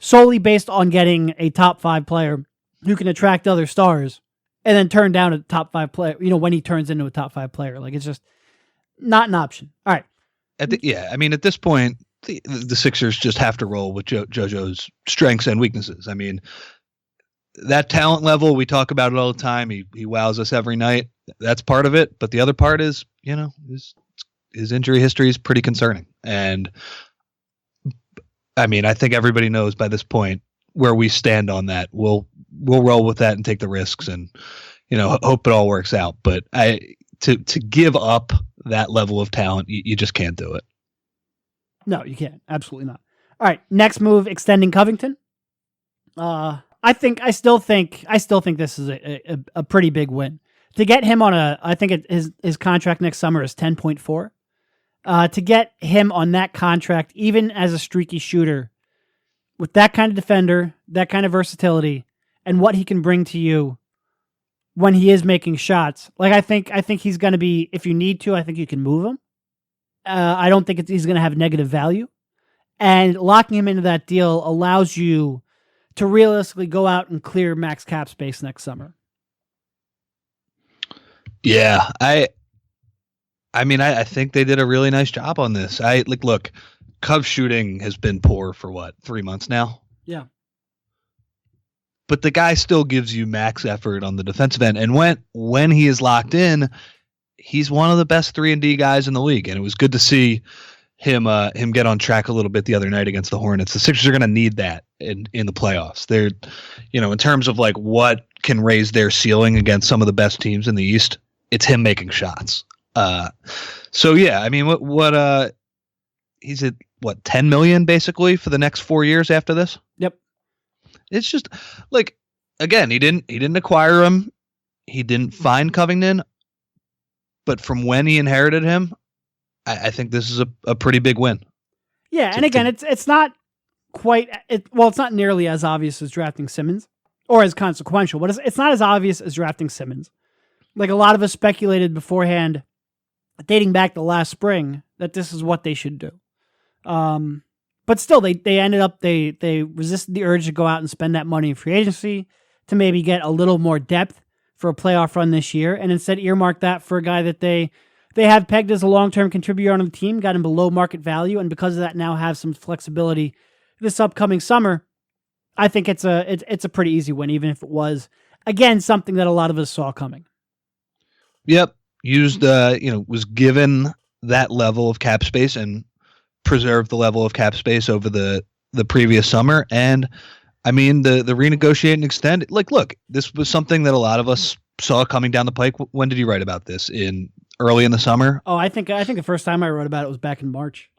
solely based on getting a top 5 player who can attract other stars and then turn down a top 5 player, when he turns into a top 5 player. Like, it's just not an option. All right. At this point, the Sixers just have to roll with JoJo's strengths and weaknesses. I mean, that talent level, we talk about it all the time. He wows us every night. That's part of it. But the other part is, his injury history is pretty concerning. And I mean, I think everybody knows by this point where we stand on that. We'll roll with that and take the risks and, hope it all works out. But to give up that level of talent, you just can't do it. No, you can't. Absolutely not. All right. Next move, extending Covington. I still think this is a pretty big win. To get him on I think his contract next summer is 10.4. To get him on that contract, even as a streaky shooter, with that kind of defender, that kind of versatility, and what he can bring to you when he is making shots, like I think he's going to be, if you need to, I think you can move him. I don't think he's going to have negative value. And locking him into that deal allows you to realistically go out and clear max cap space next summer. Yeah, I think they did a really nice job on this. Look, Cov shooting has been poor for 3 months now? Yeah. But the guy still gives you max effort on the defensive end. And when he is locked in, he's one of the best 3-and-D guys in the league. And it was good to see him get on track a little bit the other night against the Hornets. The Sixers are going to need that in the playoffs. They're, in terms of like what can raise their ceiling against some of the best teams in the East, it's him making shots. So yeah, I mean, what he's at 10 million basically for the next 4 years after this. Yep. It's just like, again, he didn't acquire him. He didn't find Covington, but from when he inherited him, I think this is a pretty big win. Yeah, and again, it's not quite it's not nearly as obvious as drafting Simmons or as consequential, but it's not as obvious as drafting Simmons. Like a lot of us speculated beforehand, dating back to last spring, that this is what they should do. But still, they ended up they resisted the urge to go out and spend that money in free agency to maybe get a little more depth for a playoff run this year, and instead earmarked that for a guy that they have pegged as a long-term contributor on the team, got him below market value, and because of that now have some flexibility this upcoming summer. I think it's a pretty easy win, even if it was, again, something that a lot of us saw coming. Yep. Used, was given that level of cap space and preserved the level of cap space over the previous summer. And I mean, the renegotiate and extend, like, look, this was something that a lot of us saw coming down the pike. When did you write about this? Early in the summer? Oh, I think the first time I wrote about it was back in March.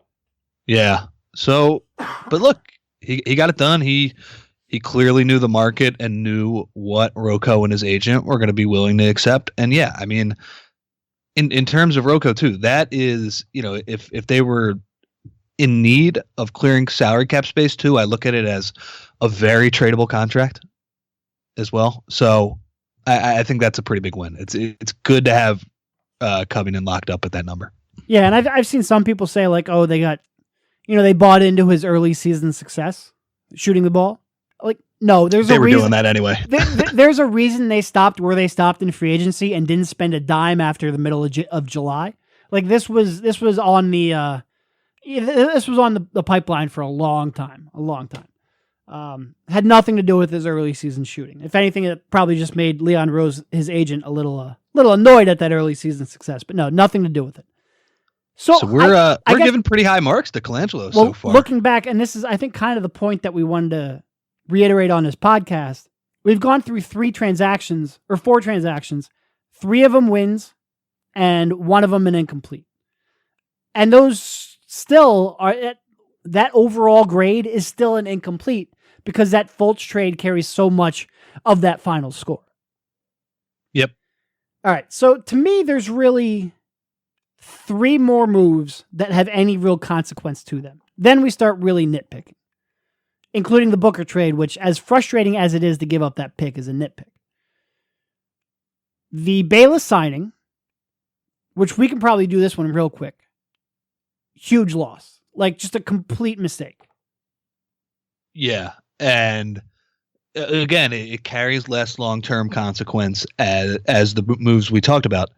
Yeah. So, but look, he got it done. He clearly knew the market and knew what Rocco and his agent were going to be willing to accept. And yeah, I mean, in terms of Rocco too, that is, if they were in need of clearing salary cap space too, I look at it as a very tradable contract as well. So I think that's a pretty big win. It's good to have Covington locked up at that number. Yeah, and I've seen some people say like, oh, they got, they bought into his early season success shooting the ball. Like, no, they were doing that anyway. There's a reason they stopped where they stopped in free agency and didn't spend a dime after the middle of July. Like this was on the the pipeline for a long time. Had nothing to do with his early season shooting. If anything, it probably just made Leon Rose, his agent, a little annoyed at that early season success. But no, nothing to do with it. So we're giving pretty high marks to Colangelo so far. Looking back, and this is, I think, kind of the point that we wanted to reiterate on this podcast. We've gone through 4 transactions, 3 of them wins, and 1 of them an incomplete. And those still are, that overall grade is still an incomplete because that Fultz trade carries so much of that final score. Yep. All right. So to me, there's really 3 more moves that have any real consequence to them. Then we start really nitpicking, including the Booker trade, which, as frustrating as it is to give up that pick, is a nitpick. The Bayless signing, which we can probably do this one real quick. Huge loss. Like, just a complete mistake. Yeah. And again, it carries less long-term consequence as the moves we talked about.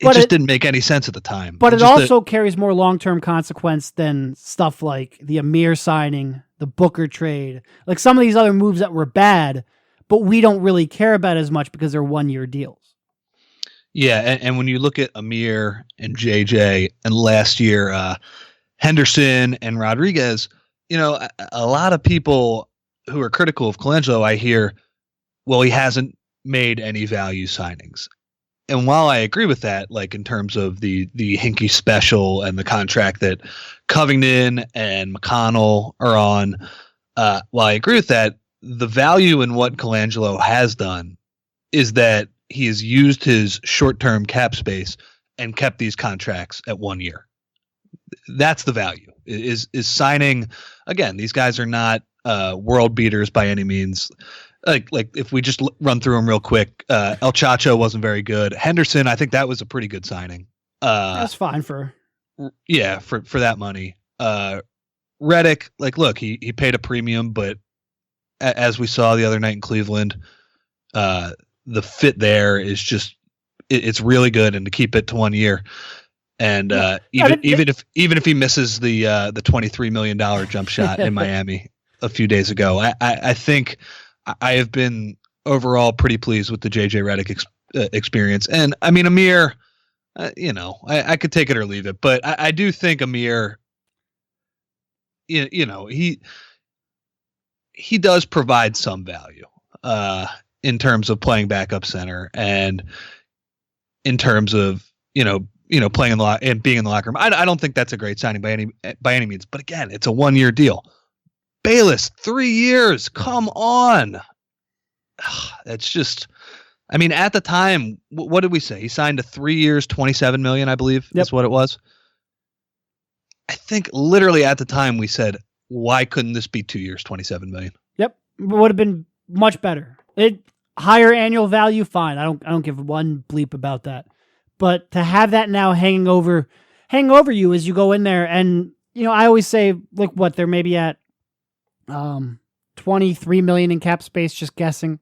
It didn't make any sense at the time. But it also carries more long-term consequence than stuff like the Amir signing, the Booker trade, like some of these other moves that were bad, but we don't really care about as much because they're 1-year deals. Yeah, and when you look at Amir and JJ and last year, Henderson and Rodriguez, a lot of people who are critical of Colangelo, I hear, well, he hasn't made any value signings. And while I agree with that, like in terms of the Hinkie special and the contract that Covington and McConnell are on, while I agree with that, the value in what Colangelo has done is that he has used his short-term cap space and kept these contracts at 1 year. That's the value, is signing. Again, these guys are not world beaters by any means. Like if we just run through them real quick, El Chacho wasn't very good. Henderson, I think that was a pretty good signing. That's fine for that money. Redick, like, look, he paid a premium, but as we saw the other night in Cleveland, the fit there is just it's really good, and to keep it to 1 year. And even if he misses the $23 million jump shot in Miami a few days ago, I think I have been overall pretty pleased with the JJ Redick experience. And I mean, Amir, I could take it or leave it, but I do think Amir, he does provide some value in terms of playing backup center and in terms of, playing in the and being in the locker room. I don't think that's a great signing by any means, but again, it's a 1 year deal. Bayless, 3 years. Come on. That's just, I mean, at the time, what did we say? He signed to 3 years, $27 million, I believe. Yep. Is what it was. I think literally at the time we said, why couldn't this be 2 years, $27 million? Yep. Would have been much better. Higher annual value, fine. I don't give one bleep about that. But to have that now hanging over you as you go in there, and I always say, like, what they're maybe at 23 million in cap space, just guessing.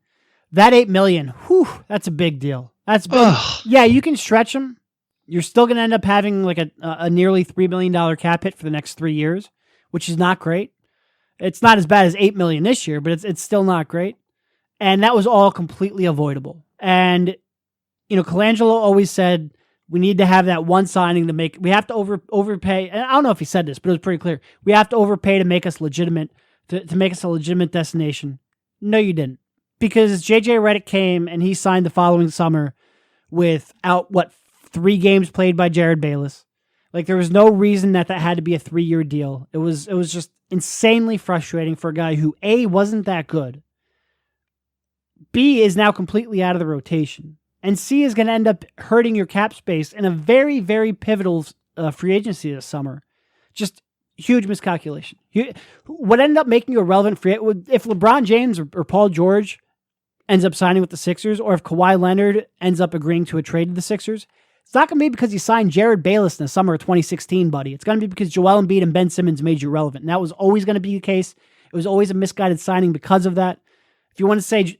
That 8 million, whew, that's a big deal. That's big. Yeah, you can stretch them. You're still going to end up having like a nearly $3 million cap hit for the next 3 years, which is not great. It's not as bad as 8 million this year, but it's still not great. And that was all completely avoidable. And Colangelo always said we need to have that one signing we have to overpay. And I don't know if he said this, but it was pretty clear. We have to overpay to make us legitimate, to make us a legitimate destination. No, you didn't. Because JJ Redick came and he signed the following summer without 3 games played by Jared Bayless. Like, there was no reason that had to be a 3-year deal. It was just insanely frustrating for a guy who A, wasn't that good, B, is now completely out of the rotation, and C, is going to end up hurting your cap space in a very, very pivotal free agency this summer. Just huge miscalculation. What ended up making you a relevant free agent, if LeBron James or Paul George ends up signing with the Sixers, or if Kawhi Leonard ends up agreeing to a trade to the Sixers, it's not going to be because you signed Jared Bayless in the summer of 2016, buddy. It's going to be because Joel Embiid and Ben Simmons made you relevant. And that was always going to be the case. It was always a misguided signing because of that. If you want to say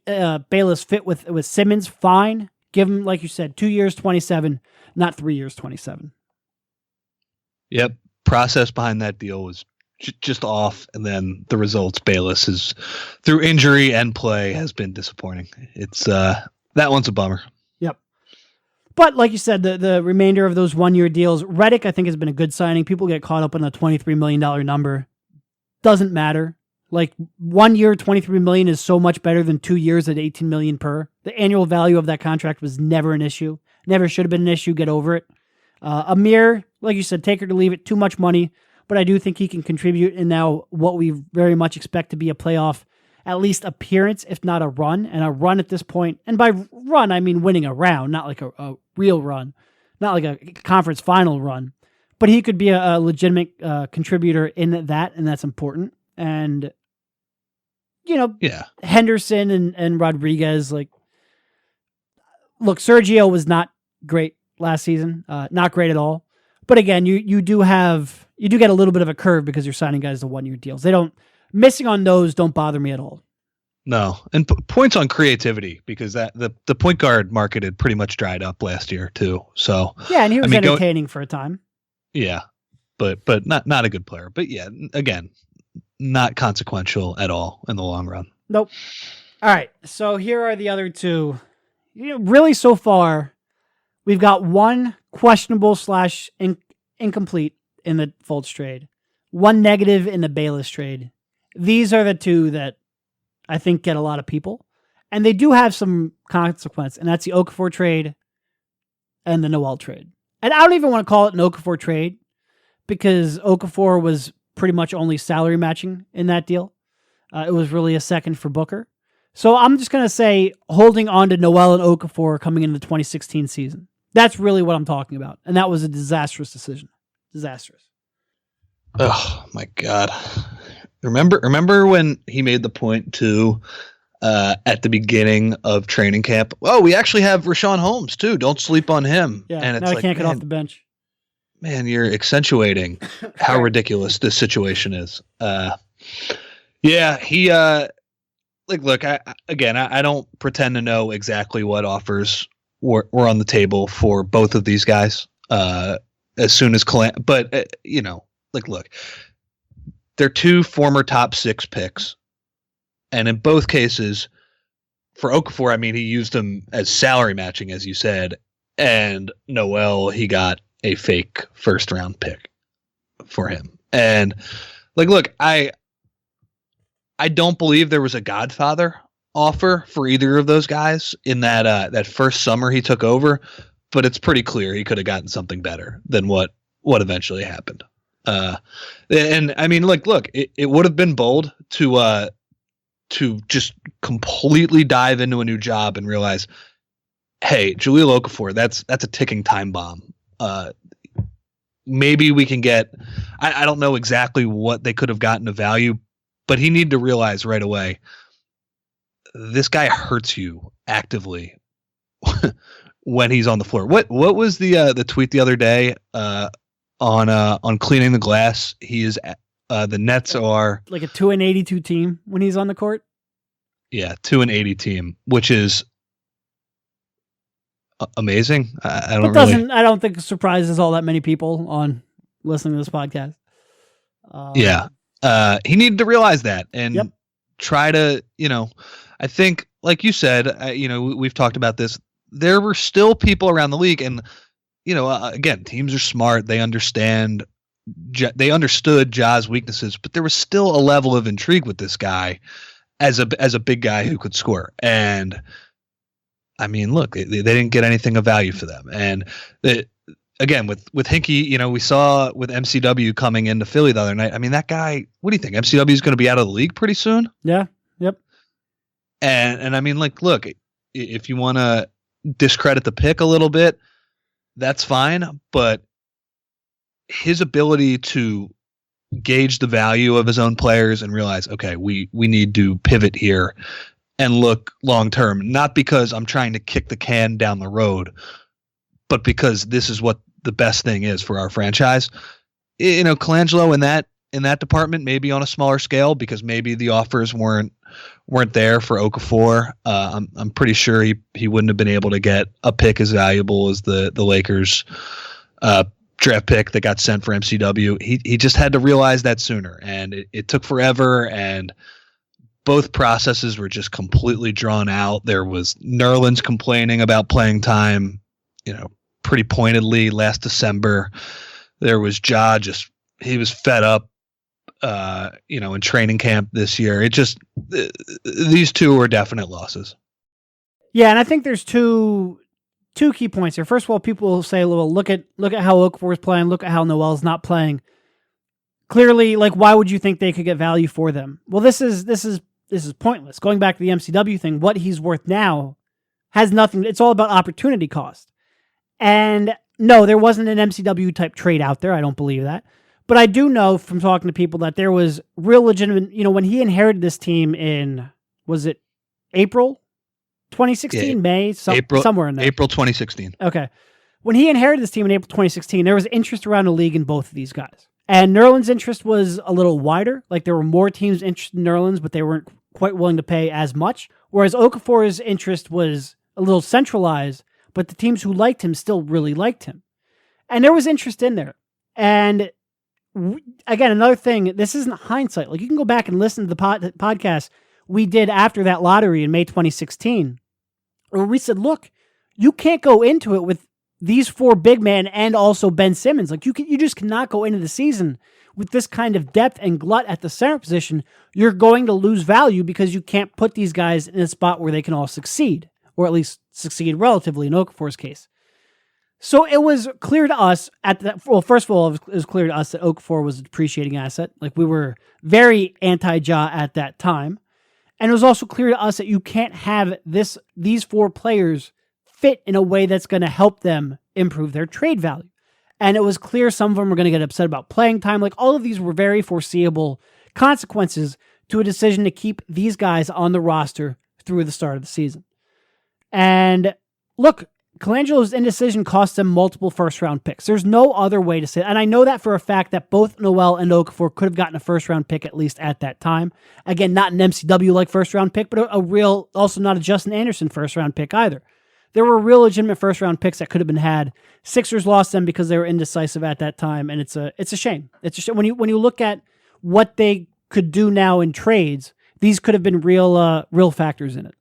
Bayless fit with Simmons, fine. Give him, like you said, 2 years, 27, not 3 years, 27. Yep. Process behind that deal was just off. And then the results, Bayless is, through injury and play, has been disappointing. It's that one's a bummer. Yep. But like you said, the remainder of those 1-year deals, Redick, I think, has been a good signing. People get caught up on the $23 million number. Doesn't matter. Like, 1 year, $23 million is so much better than 2 years at $18 million per. The annual value of that contract was never an issue. Never should have been an issue. Get over it. Amir, like you said, take her to leave it. Too much money, but I do think he can contribute in now what we very much expect to be a playoff, at least appearance, if not a run. And a run at this point, and by run, I mean winning a round, not like a real run, not like a conference final run. But he could be a legitimate contributor in that, and that's important. And Henderson and Rodriguez, like, look, Sergio was not great last season, not great at all. But again, you do get a little bit of a curve because you're signing guys to 1-year deals. Missing on those don't bother me at all. No, and points on creativity, because the point guard market had pretty much dried up last year too. So yeah, and he was entertaining for a time. Yeah, but not a good player. But yeah, again, not consequential at all in the long run. Nope. All right. So here are the other two. Really, so far, we've got one questionable / incomplete in the Fultz trade, one negative in the Bayless trade. These are the two that I think get a lot of people, and they do have some consequence, and that's the Okafor trade and the Noel trade. And I don't even want to call it an Okafor trade, because Okafor was pretty much only salary matching in that deal. It was really a second for Booker. So I'm just going to say holding on to Noel and Okafor coming into the 2016 season. That's really what I'm talking about. And that was a disastrous decision. Disastrous. Oh my God. Remember when he made the point to at the beginning of training camp, we actually have Rashawn Holmes too. Don't sleep on him. Yeah, and it's now he can't get off the bench. Man, you're accentuating how ridiculous this situation is. Yeah, he look, I don't pretend to know exactly what offers were on the table for both of these guys. As soon as but look, they're 2 former top 6 picks, and in both cases, for Okafor, I mean, he used them as salary matching, as you said, and Noel, he got a fake first round pick for him. And look, I don't believe there was a Godfather offer for either of those guys in that first summer he took over, but it's pretty clear he could have gotten something better than what eventually happened. And I mean, look, it would have been bold to just completely dive into a new job and realize, hey, Jahlil Okafor, that's a ticking time bomb. maybe we can get, I don't know exactly what they could have gotten of value, but he needed to realize right away, this guy hurts you actively when he's on the floor. What was the tweet the other day on cleaning the glass? He is the Nets are like a 2-82 team when he's on the court. Yeah, 2-80 team, which is amazing. I don't think it surprises all that many people on listening to this podcast. He needed to realize that and try to, I think, like you said, we've talked about this. There were still people around the league, and again, teams are smart. They understood Ja's weaknesses, but there was still a level of intrigue with this guy as a big guy who could score. And I mean, look, they didn't get anything of value for them. And again, with Hinkie, we saw with MCW coming into Philly the other night. I mean, that guy, what do you think? MCW is going to be out of the league pretty soon? Yeah. Yep. And I mean, like, look, if you want to discredit the pick a little bit, that's fine. But his ability to gauge the value of his own players and realize, okay, we need to pivot here and look long term, not because I'm trying to kick the can down the road, but because this is what the best thing is for our franchise. Colangelo in that department, maybe on a smaller scale, because maybe the offers weren't there for Okafor. I'm pretty sure he wouldn't have been able to get a pick as valuable as the Lakers draft pick that got sent for MCW. He just had to realize that sooner, and it took forever, and both processes were just completely drawn out. There was Nerlens complaining about playing time, pretty pointedly last December. There was Ja he was fed up, in training camp this year. These two were definite losses. Yeah, and I think there's two key points here. First of all, people will say, well, look at how Okafor is playing, look at how Noel's not playing. Clearly, like, why would you think they could get value for them? Well, this is pointless. Going back to the MCW thing, what he's worth now has nothing. It's all about opportunity cost. And no, there wasn't an MCW type trade out there. I don't believe that. But I do know from talking to people that there was real legitimate, when he inherited this team in, was it April 2016, May, somewhere in there. April 2016. Okay. When he inherited this team in April 2016, there was interest around the league in both of these guys. And Nerlens' interest was a little wider. Like, there were more teams interested in Nerlens, but they weren't quite willing to pay as much. Whereas Okafor's interest was a little centralized, but the teams who liked him still really liked him. And there was interest in there. And again, another thing, this isn't hindsight. Like, you can go back and listen to the podcast we did after that lottery in May 2016, where we said, look, you can't go into it with these four big men and also Ben Simmons. Like, you just cannot go into the season with this kind of depth and glut at the center position. You're going to lose value because you can't put these guys in a spot where they can all succeed, or at least succeed relatively in Okafor's case. So it was clear to us first of all, it was clear to us that Okafor was a depreciating asset. Like, we were very anti-Ja at that time. And it was also clear to us that you can't have these four players fit in a way that's going to help them improve their trade value. And it was clear some of them were going to get upset about playing time. Like, all of these were very foreseeable consequences to a decision to keep these guys on the roster through the start of the season. And look, Colangelo's indecision cost them multiple first-round picks. There's no other way to say it. And I know that for a fact that both Noel and Okafor could have gotten a first-round pick at least at that time. Again, not an MCW-like first-round pick, but a real, also not a Justin Anderson first-round pick either. There were real legitimate first-round picks that could have been had. Sixers lost them because they were indecisive at that time, and it's a shame. It's a shame. When you look at what they could do now in trades, these could have been real factors in it.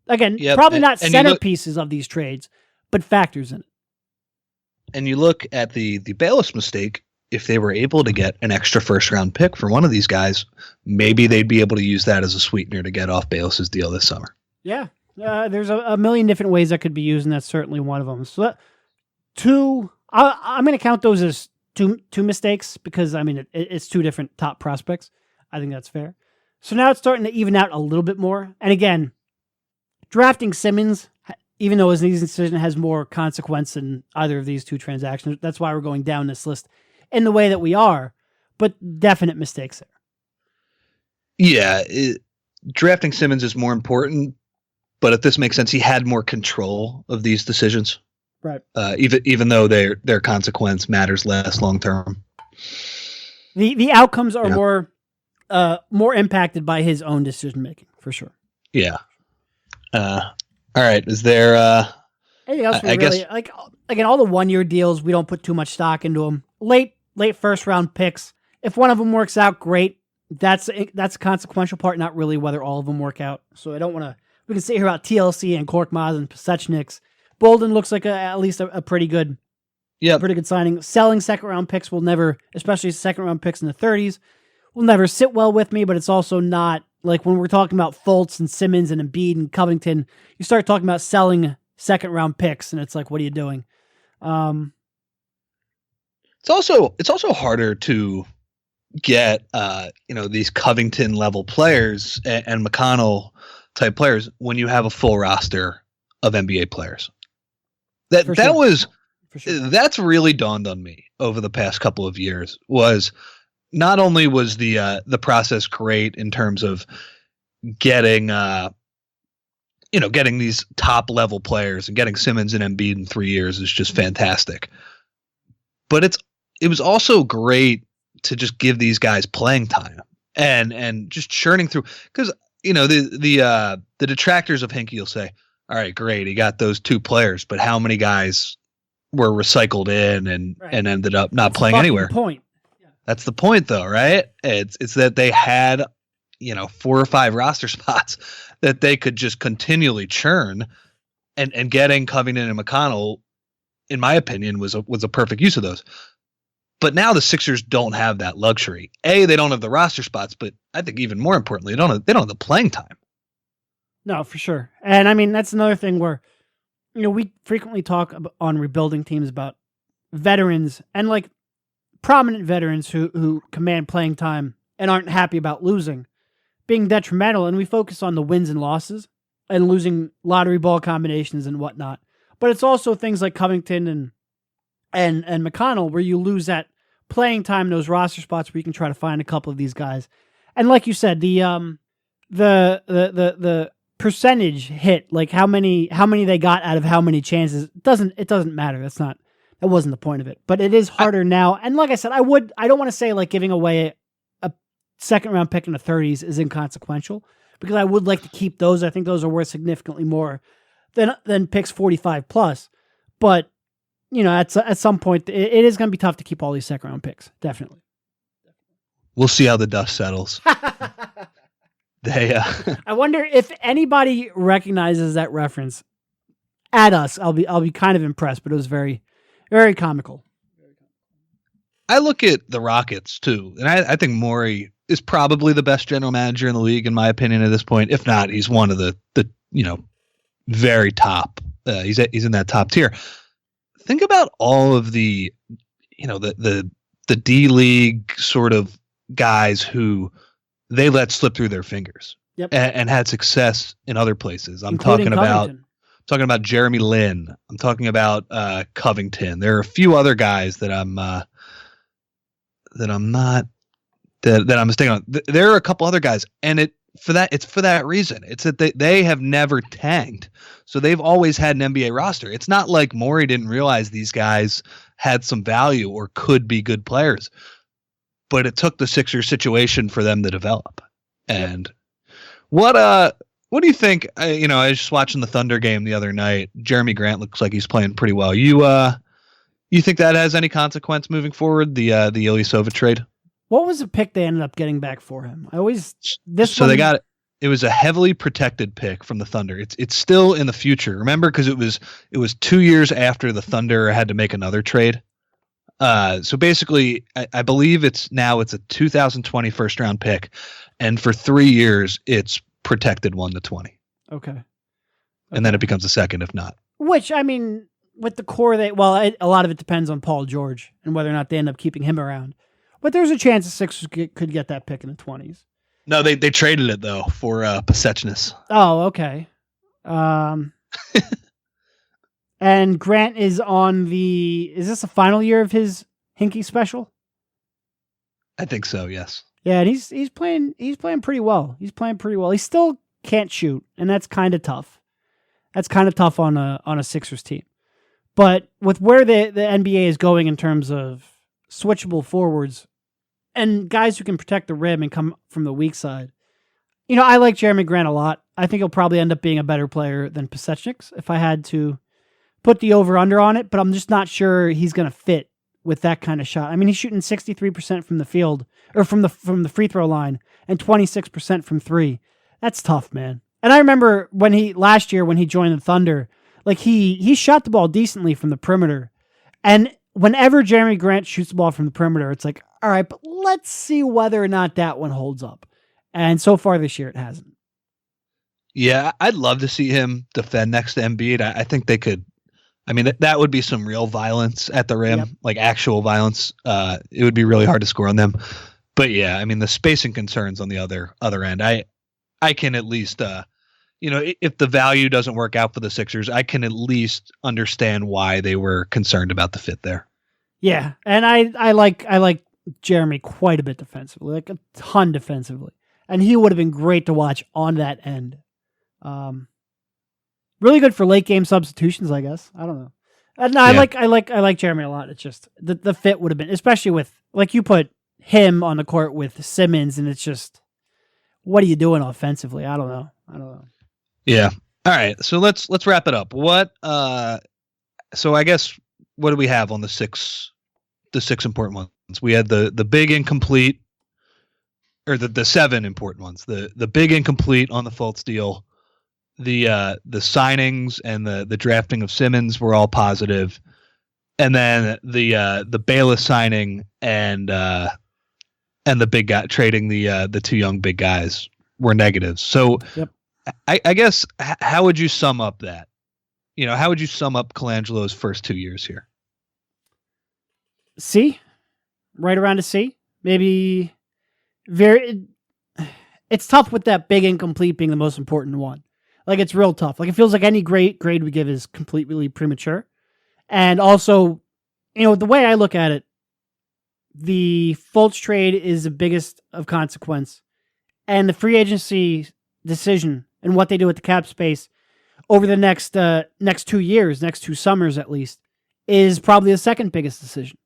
Again, probably not centerpieces of these trades, but factors in it. And you look at the Bayless mistake, if they were able to get an extra first-round pick for one of these guys, maybe they'd be able to use that as a sweetener to get off Bayless's deal this summer. Yeah. There's a million different ways that could be used, and that's certainly one of them. So I'm going to count those as two mistakes because, I mean, it's two different top prospects. I think that's fair. So now it's starting to even out a little bit more. And again, drafting Simmons even though his decision has more consequence than either of these two transactions. That's why we're going down this list in the way that we are, but definite mistakes there. Yeah, drafting Simmons is more important, but if this makes sense, he had more control of these decisions. Right. Even though their consequence matters less long term. The outcomes are more impacted by his own decision making, for sure. Yeah. All right. Is there anything else? I guess like again, all the 1-year deals, we don't put too much stock into them. Late first round picks. If one of them works out, great. That's a consequential part, not really whether all of them work out. So I don't want to. We can sit here about TLC and Korkmaz and Pasechniks. Bolden looks like at least a pretty good, pretty good signing. Selling second round picks will never, especially second round picks in the 30s, will never sit well with me. But it's also not like when we're talking about Fultz and Simmons and Embiid and Covington. You start talking about selling second round picks, and it's like, what are you doing? It's also harder to get these Covington level players and McConnell type players when you have a full roster of NBA players. That's really dawned on me over the past couple of years. Was not only was the process great in terms of getting these top level players and getting Simmons and Embiid in 3 years is just fantastic, but it was also great to just give these guys playing time and just churning through, because the detractors of Hinkie will say, all right, great, he got those 2 players, but how many guys were recycled in and ended up not playing anywhere? Point. Yeah. That's the point, though, right? It's that they had 4 or 5 roster spots that they could just continually churn, and getting Covington and McConnell, in my opinion, was a perfect use of those. But now the Sixers don't have that luxury. They don't have the roster spots, but I think even more importantly, they don't have the playing time. No, for sure. And I mean, that's another thing where, we frequently talk on rebuilding teams about veterans and like prominent veterans who command playing time and aren't happy about losing being detrimental. And we focus on the wins and losses and losing lottery ball combinations and whatnot. But it's also things like Covington and McConnell, where you lose that playing time, those roster spots where you can try to find a couple of these guys. And like you said, the percentage hit, like how many they got out of how many chances, it doesn't matter. That wasn't the point of it. But it is harder now. And like I said, I don't want to say like giving away a second round pick in the 30s is inconsequential, because I would like to keep those. I think those are worth significantly more than picks 45 plus. But at some point, it is going to be tough to keep all these second round picks. Definitely. We'll see how the dust settles. I wonder if anybody recognizes that reference. At us, I'll be kind of impressed. But it was very, very comical. I look at the Rockets too, and I think Morey is probably the best general manager in the league, in my opinion, at this point. If not, he's one of the very top. He's in that top tier. Think about all of the D League sort of guys who they let slip through their fingers, and had success in other places. I'm talking about Jeremy Lin. I'm talking about Covington. There are a few other guys that I'm mistaken on. There are a couple other guys, and it's for that reason. It's that they have never tanked. So they've always had an NBA roster. It's not like Morey didn't realize these guys had some value or could be good players, but it took the Sixers situation for them to develop. And what do you think? I was just watching the Thunder game the other night. Jeremy Grant looks like he's playing pretty well. You think that has any consequence moving forward? The Ilyasova trade? What was the pick they ended up getting back for him? They got it. It was a heavily protected pick from the Thunder. It's still in the future. Remember, because it was 2 years after the Thunder had to make another trade. So basically, I believe it's a 2020 first round pick, and for 3 years it's protected 1 to 20. Okay. And then it becomes a second if not. Which, I mean, with the core, a lot of it depends on Paul George and whether or not they end up keeping him around. But there's a chance the Sixers could get that pick in the 20s. No, they traded it though for Pasechniks. Oh, okay. And Grant is is this the final year of his Hinkie special? I think so, yes. Yeah, and he's playing pretty well. He still can't shoot, and that's kind of tough. That's kind of tough on a Sixers team. But with where the NBA is going in terms of switchable forwards and guys who can protect the rim and come from the weak side, I like Jeremy Grant a lot. I think he'll probably end up being a better player than Pasechniks if I had to put the over-under on it, but I'm just not sure he's going to fit with that kind of shot. I mean, he's shooting 63% from the field, or from the free throw line, and 26% from three. That's tough, man. And I remember last year when he joined the Thunder, like he shot the ball decently from the perimeter. And whenever Jeremy Grant shoots the ball from the perimeter, it's like, all right, but let's see whether or not that one holds up. And so far this year, it hasn't. Yeah, I'd love to see him defend next to Embiid. I think they could. I mean, that would be some real violence at the rim, yep. Like actual violence. It would be really hard to score on them. But yeah, I mean, the spacing concerns on the other end, I can at least, if the value doesn't work out for the Sixers, I can at least understand why they were concerned about the fit there. Yeah, and I like Jeremy quite a bit defensively, like a ton defensively, and he would have been great to watch on that end. Really good for late game substitutions, I guess. I don't know. No, yeah. I like Jeremy a lot. It's just the fit would have been, especially with, like, you put him on the court with Simmons, and it's just, what are you doing offensively? I don't know. Yeah. All right. So let's wrap it up. So I guess, what do we have on the six important ones? We had the big incomplete, or the seven important ones. The big incomplete on the Fultz deal. The signings and the drafting of Simmons were all positive, and then the Bayless signing and the big guy trading the two young big guys were negatives. So yep. I guess, how would you sum up that? How would you sum up Colangelo's first 2 years here? C, right around a C, maybe. It's tough with that big incomplete being the most important one. Like, it's real tough. Like, it feels like any grade we give is completely premature. And also, the way I look at it, the Fultz trade is the biggest of consequence. And the free agency decision and what they do with the cap space over the next 2 years, next 2 summers at least, is probably the second biggest decision.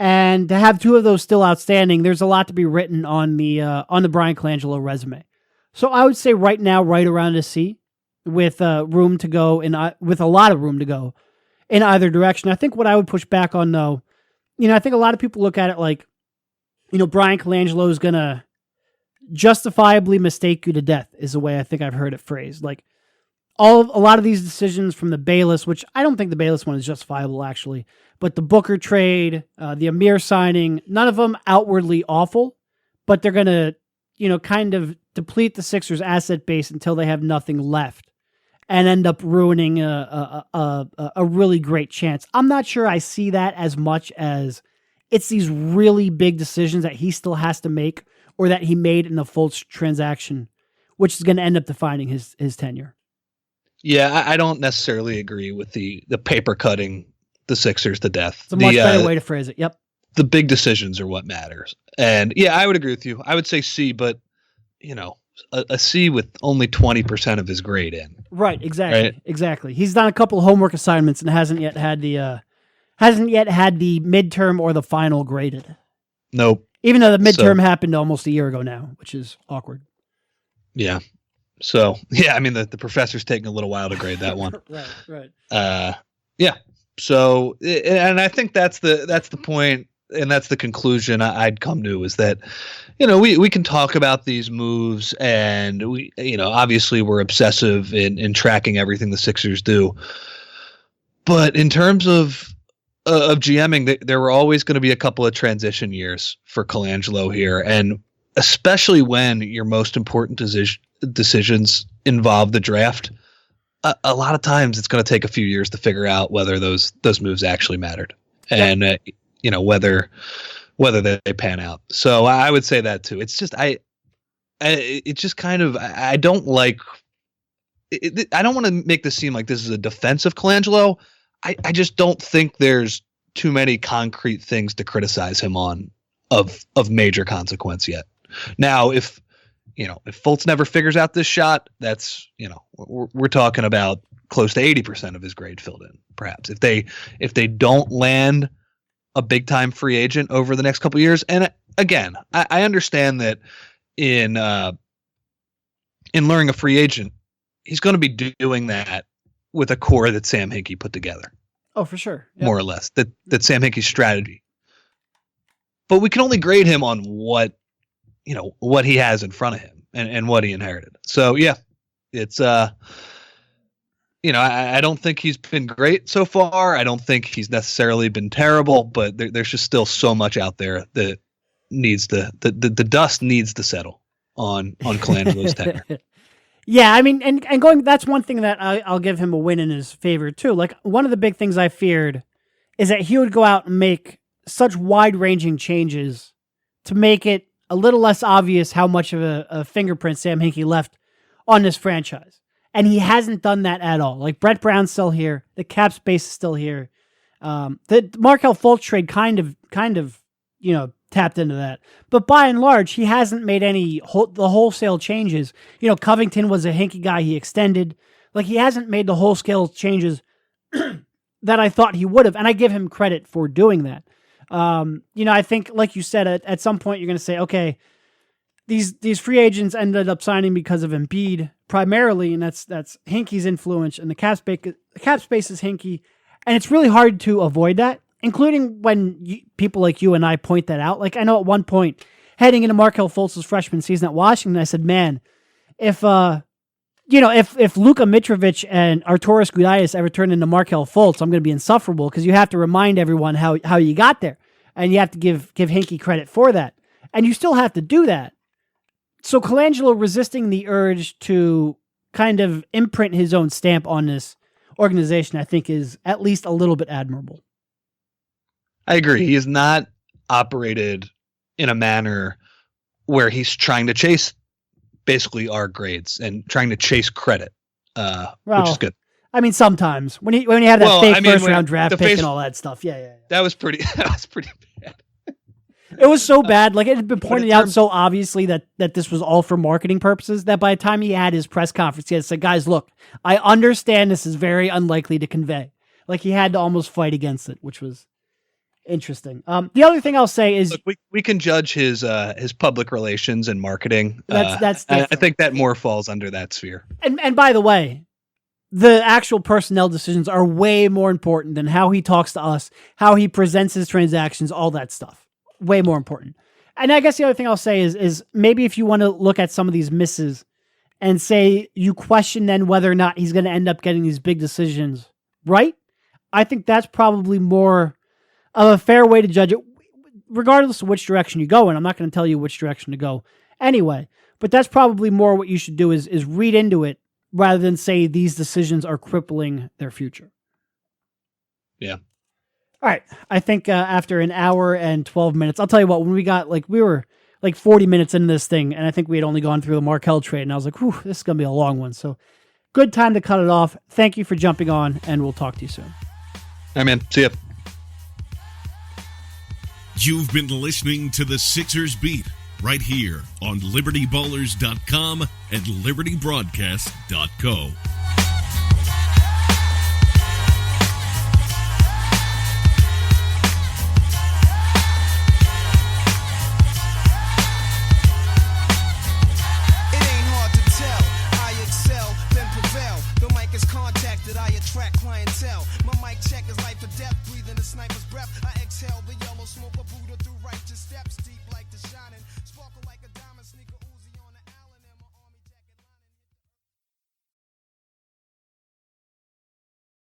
And to have 2 of those still outstanding, there's a lot to be written on the Bryan Colangelo resume. So I would say right now, right around a C, with room to go with a lot of room to go in either direction. I think what I would push back on, though, I think a lot of people look at it like, Bryan Colangelo is gonna justifiably mistake you to death, is the way I think I've heard it phrased. Like, a lot of these decisions from the Bayless, which I don't think the Bayless one is justifiable actually, but the Booker trade, the Amir signing, none of them outwardly awful, but they're gonna, kind of deplete the Sixers' asset base until they have nothing left, and end up ruining a really great chance. I'm not sure I see that as much as it's these really big decisions that he still has to make, or that he made in the Fultz transaction, which is going to end up defining his tenure. Yeah, I don't necessarily agree with the paper cutting the Sixers to death. It's a much better way to phrase it. Yep. The big decisions are what matters. And yeah, I would agree with you. I would say C, but a C with only 20% of his grade in. Right, exactly. Right? Exactly. He's done a couple of homework assignments and hasn't yet had the midterm or the final graded. Nope. Even though the midterm happened almost a year ago now, which is awkward. Yeah. So, yeah, I mean, the professor's taking a little while to grade that one. Right. Yeah. So, and I think that's the point, and that's the conclusion I'd come to, is that, we can talk about these moves, and we, obviously we're obsessive in tracking everything the Sixers do. But in terms of GMing, there were always going to be a couple of transition years for Colangelo here, and especially when your most important decisions involve the draft. A lot of times it's going to take a few years to figure out whether those moves actually mattered, and whether they pan out. So I would say that too. It's just it's just kind of, I don't like it. I don't want to make this seem like this is a defense of Colangelo, I just don't think there's too many concrete things to criticize him on of major consequence yet. Now, if Fultz never figures out this shot, that's, we're talking about close to 80% of his grade filled in, perhaps. If they don't land a big time free agent over the next couple of years, and again, I understand that in luring a free agent, he's going to be doing that with a core that Sam Hinkie put together. Oh, for sure. Yep. More or less. That Sam Hinkie's strategy. But we can only grade him on what he has in front of him and what he inherited. So yeah, it's I don't think he's been great so far. I don't think he's necessarily been terrible, but there's just still so much out there that needs the dust needs to settle on Colangelo's tenure. Yeah, I mean, and going, that's one thing that I'll give him a win in his favor too. Like, one of the big things I feared is that he would go out and make such wide-ranging changes to make it a little less obvious how much of a fingerprint Sam Hinkie left on this franchise. And he hasn't done that at all. Like, Brett Brown's still here. The cap space is still here. The Markelle Fultz trade kind of, tapped into that. But by and large, he hasn't made the wholesale changes. Covington was a Hinkie guy he extended. Like, he hasn't made the wholesale changes that I thought he would have. And I give him credit for doing that. I think, like you said, at some point you're going to say, okay, these free agents ended up signing because of Embiid primarily, and that's Hinkie's influence, and the cap space is Hinkie, and it's really hard to avoid that, including when people like you and I point that out. Like, I know at one point, heading into Markelle Fultz's freshman season at Washington, I said, man, if Luka Mitrovic and Arturas Gudaitis ever turn into Markelle Fultz, I'm going to be insufferable, because you have to remind everyone how you got there, and you have to give Hinkie credit for that, and you still have to do that. So Colangelo resisting the urge to kind of imprint his own stamp on this organization, I think, is at least a little bit admirable. I agree. He has not operated in a manner where he's trying to chase basically our grades and trying to chase credit, which is good. I mean, sometimes when he had that fake first round draft pick and all that stuff. Yeah. That was pretty bad. It was so bad. Like, it had been pointed out so obviously that this was all for marketing purposes, that by the time he had his press conference, he had said, guys, look, I understand this is very unlikely to convey. Like, he had to almost fight against it, which was interesting. The other thing I'll say is, look, we can judge his public relations and marketing. That's I think that more falls under that sphere. And by the way, the actual personnel decisions are way more important than how he talks to us, how he presents his transactions, all that stuff. Way more important. And I guess the other thing I'll say is maybe if you want to look at some of these misses and say you question then whether or not he's going to end up getting these big decisions right, I think that's probably more of a fair way to judge it, regardless of which direction you go in. I'm not going to tell you which direction to go anyway, but that's probably more what you should do is read into it rather than say these decisions are crippling their future. Yeah. All right. I think after an hour and 12 minutes, I'll tell you what, when we were 40 minutes into this thing, and I think we had only gone through a Markelle trade, and I was like, whew, this is going to be a long one. So good time to cut it off. Thank you for jumping on, and we'll talk to you soon. All right, man. See ya. You've been listening to the Sixers Beat right here on LibertyBallers.com and LibertyBroadcast.co. My mic check is life or death, breathing a sniper's breath. I exhale the yellow smoke of Buddha through righteous steps, deep like the shining.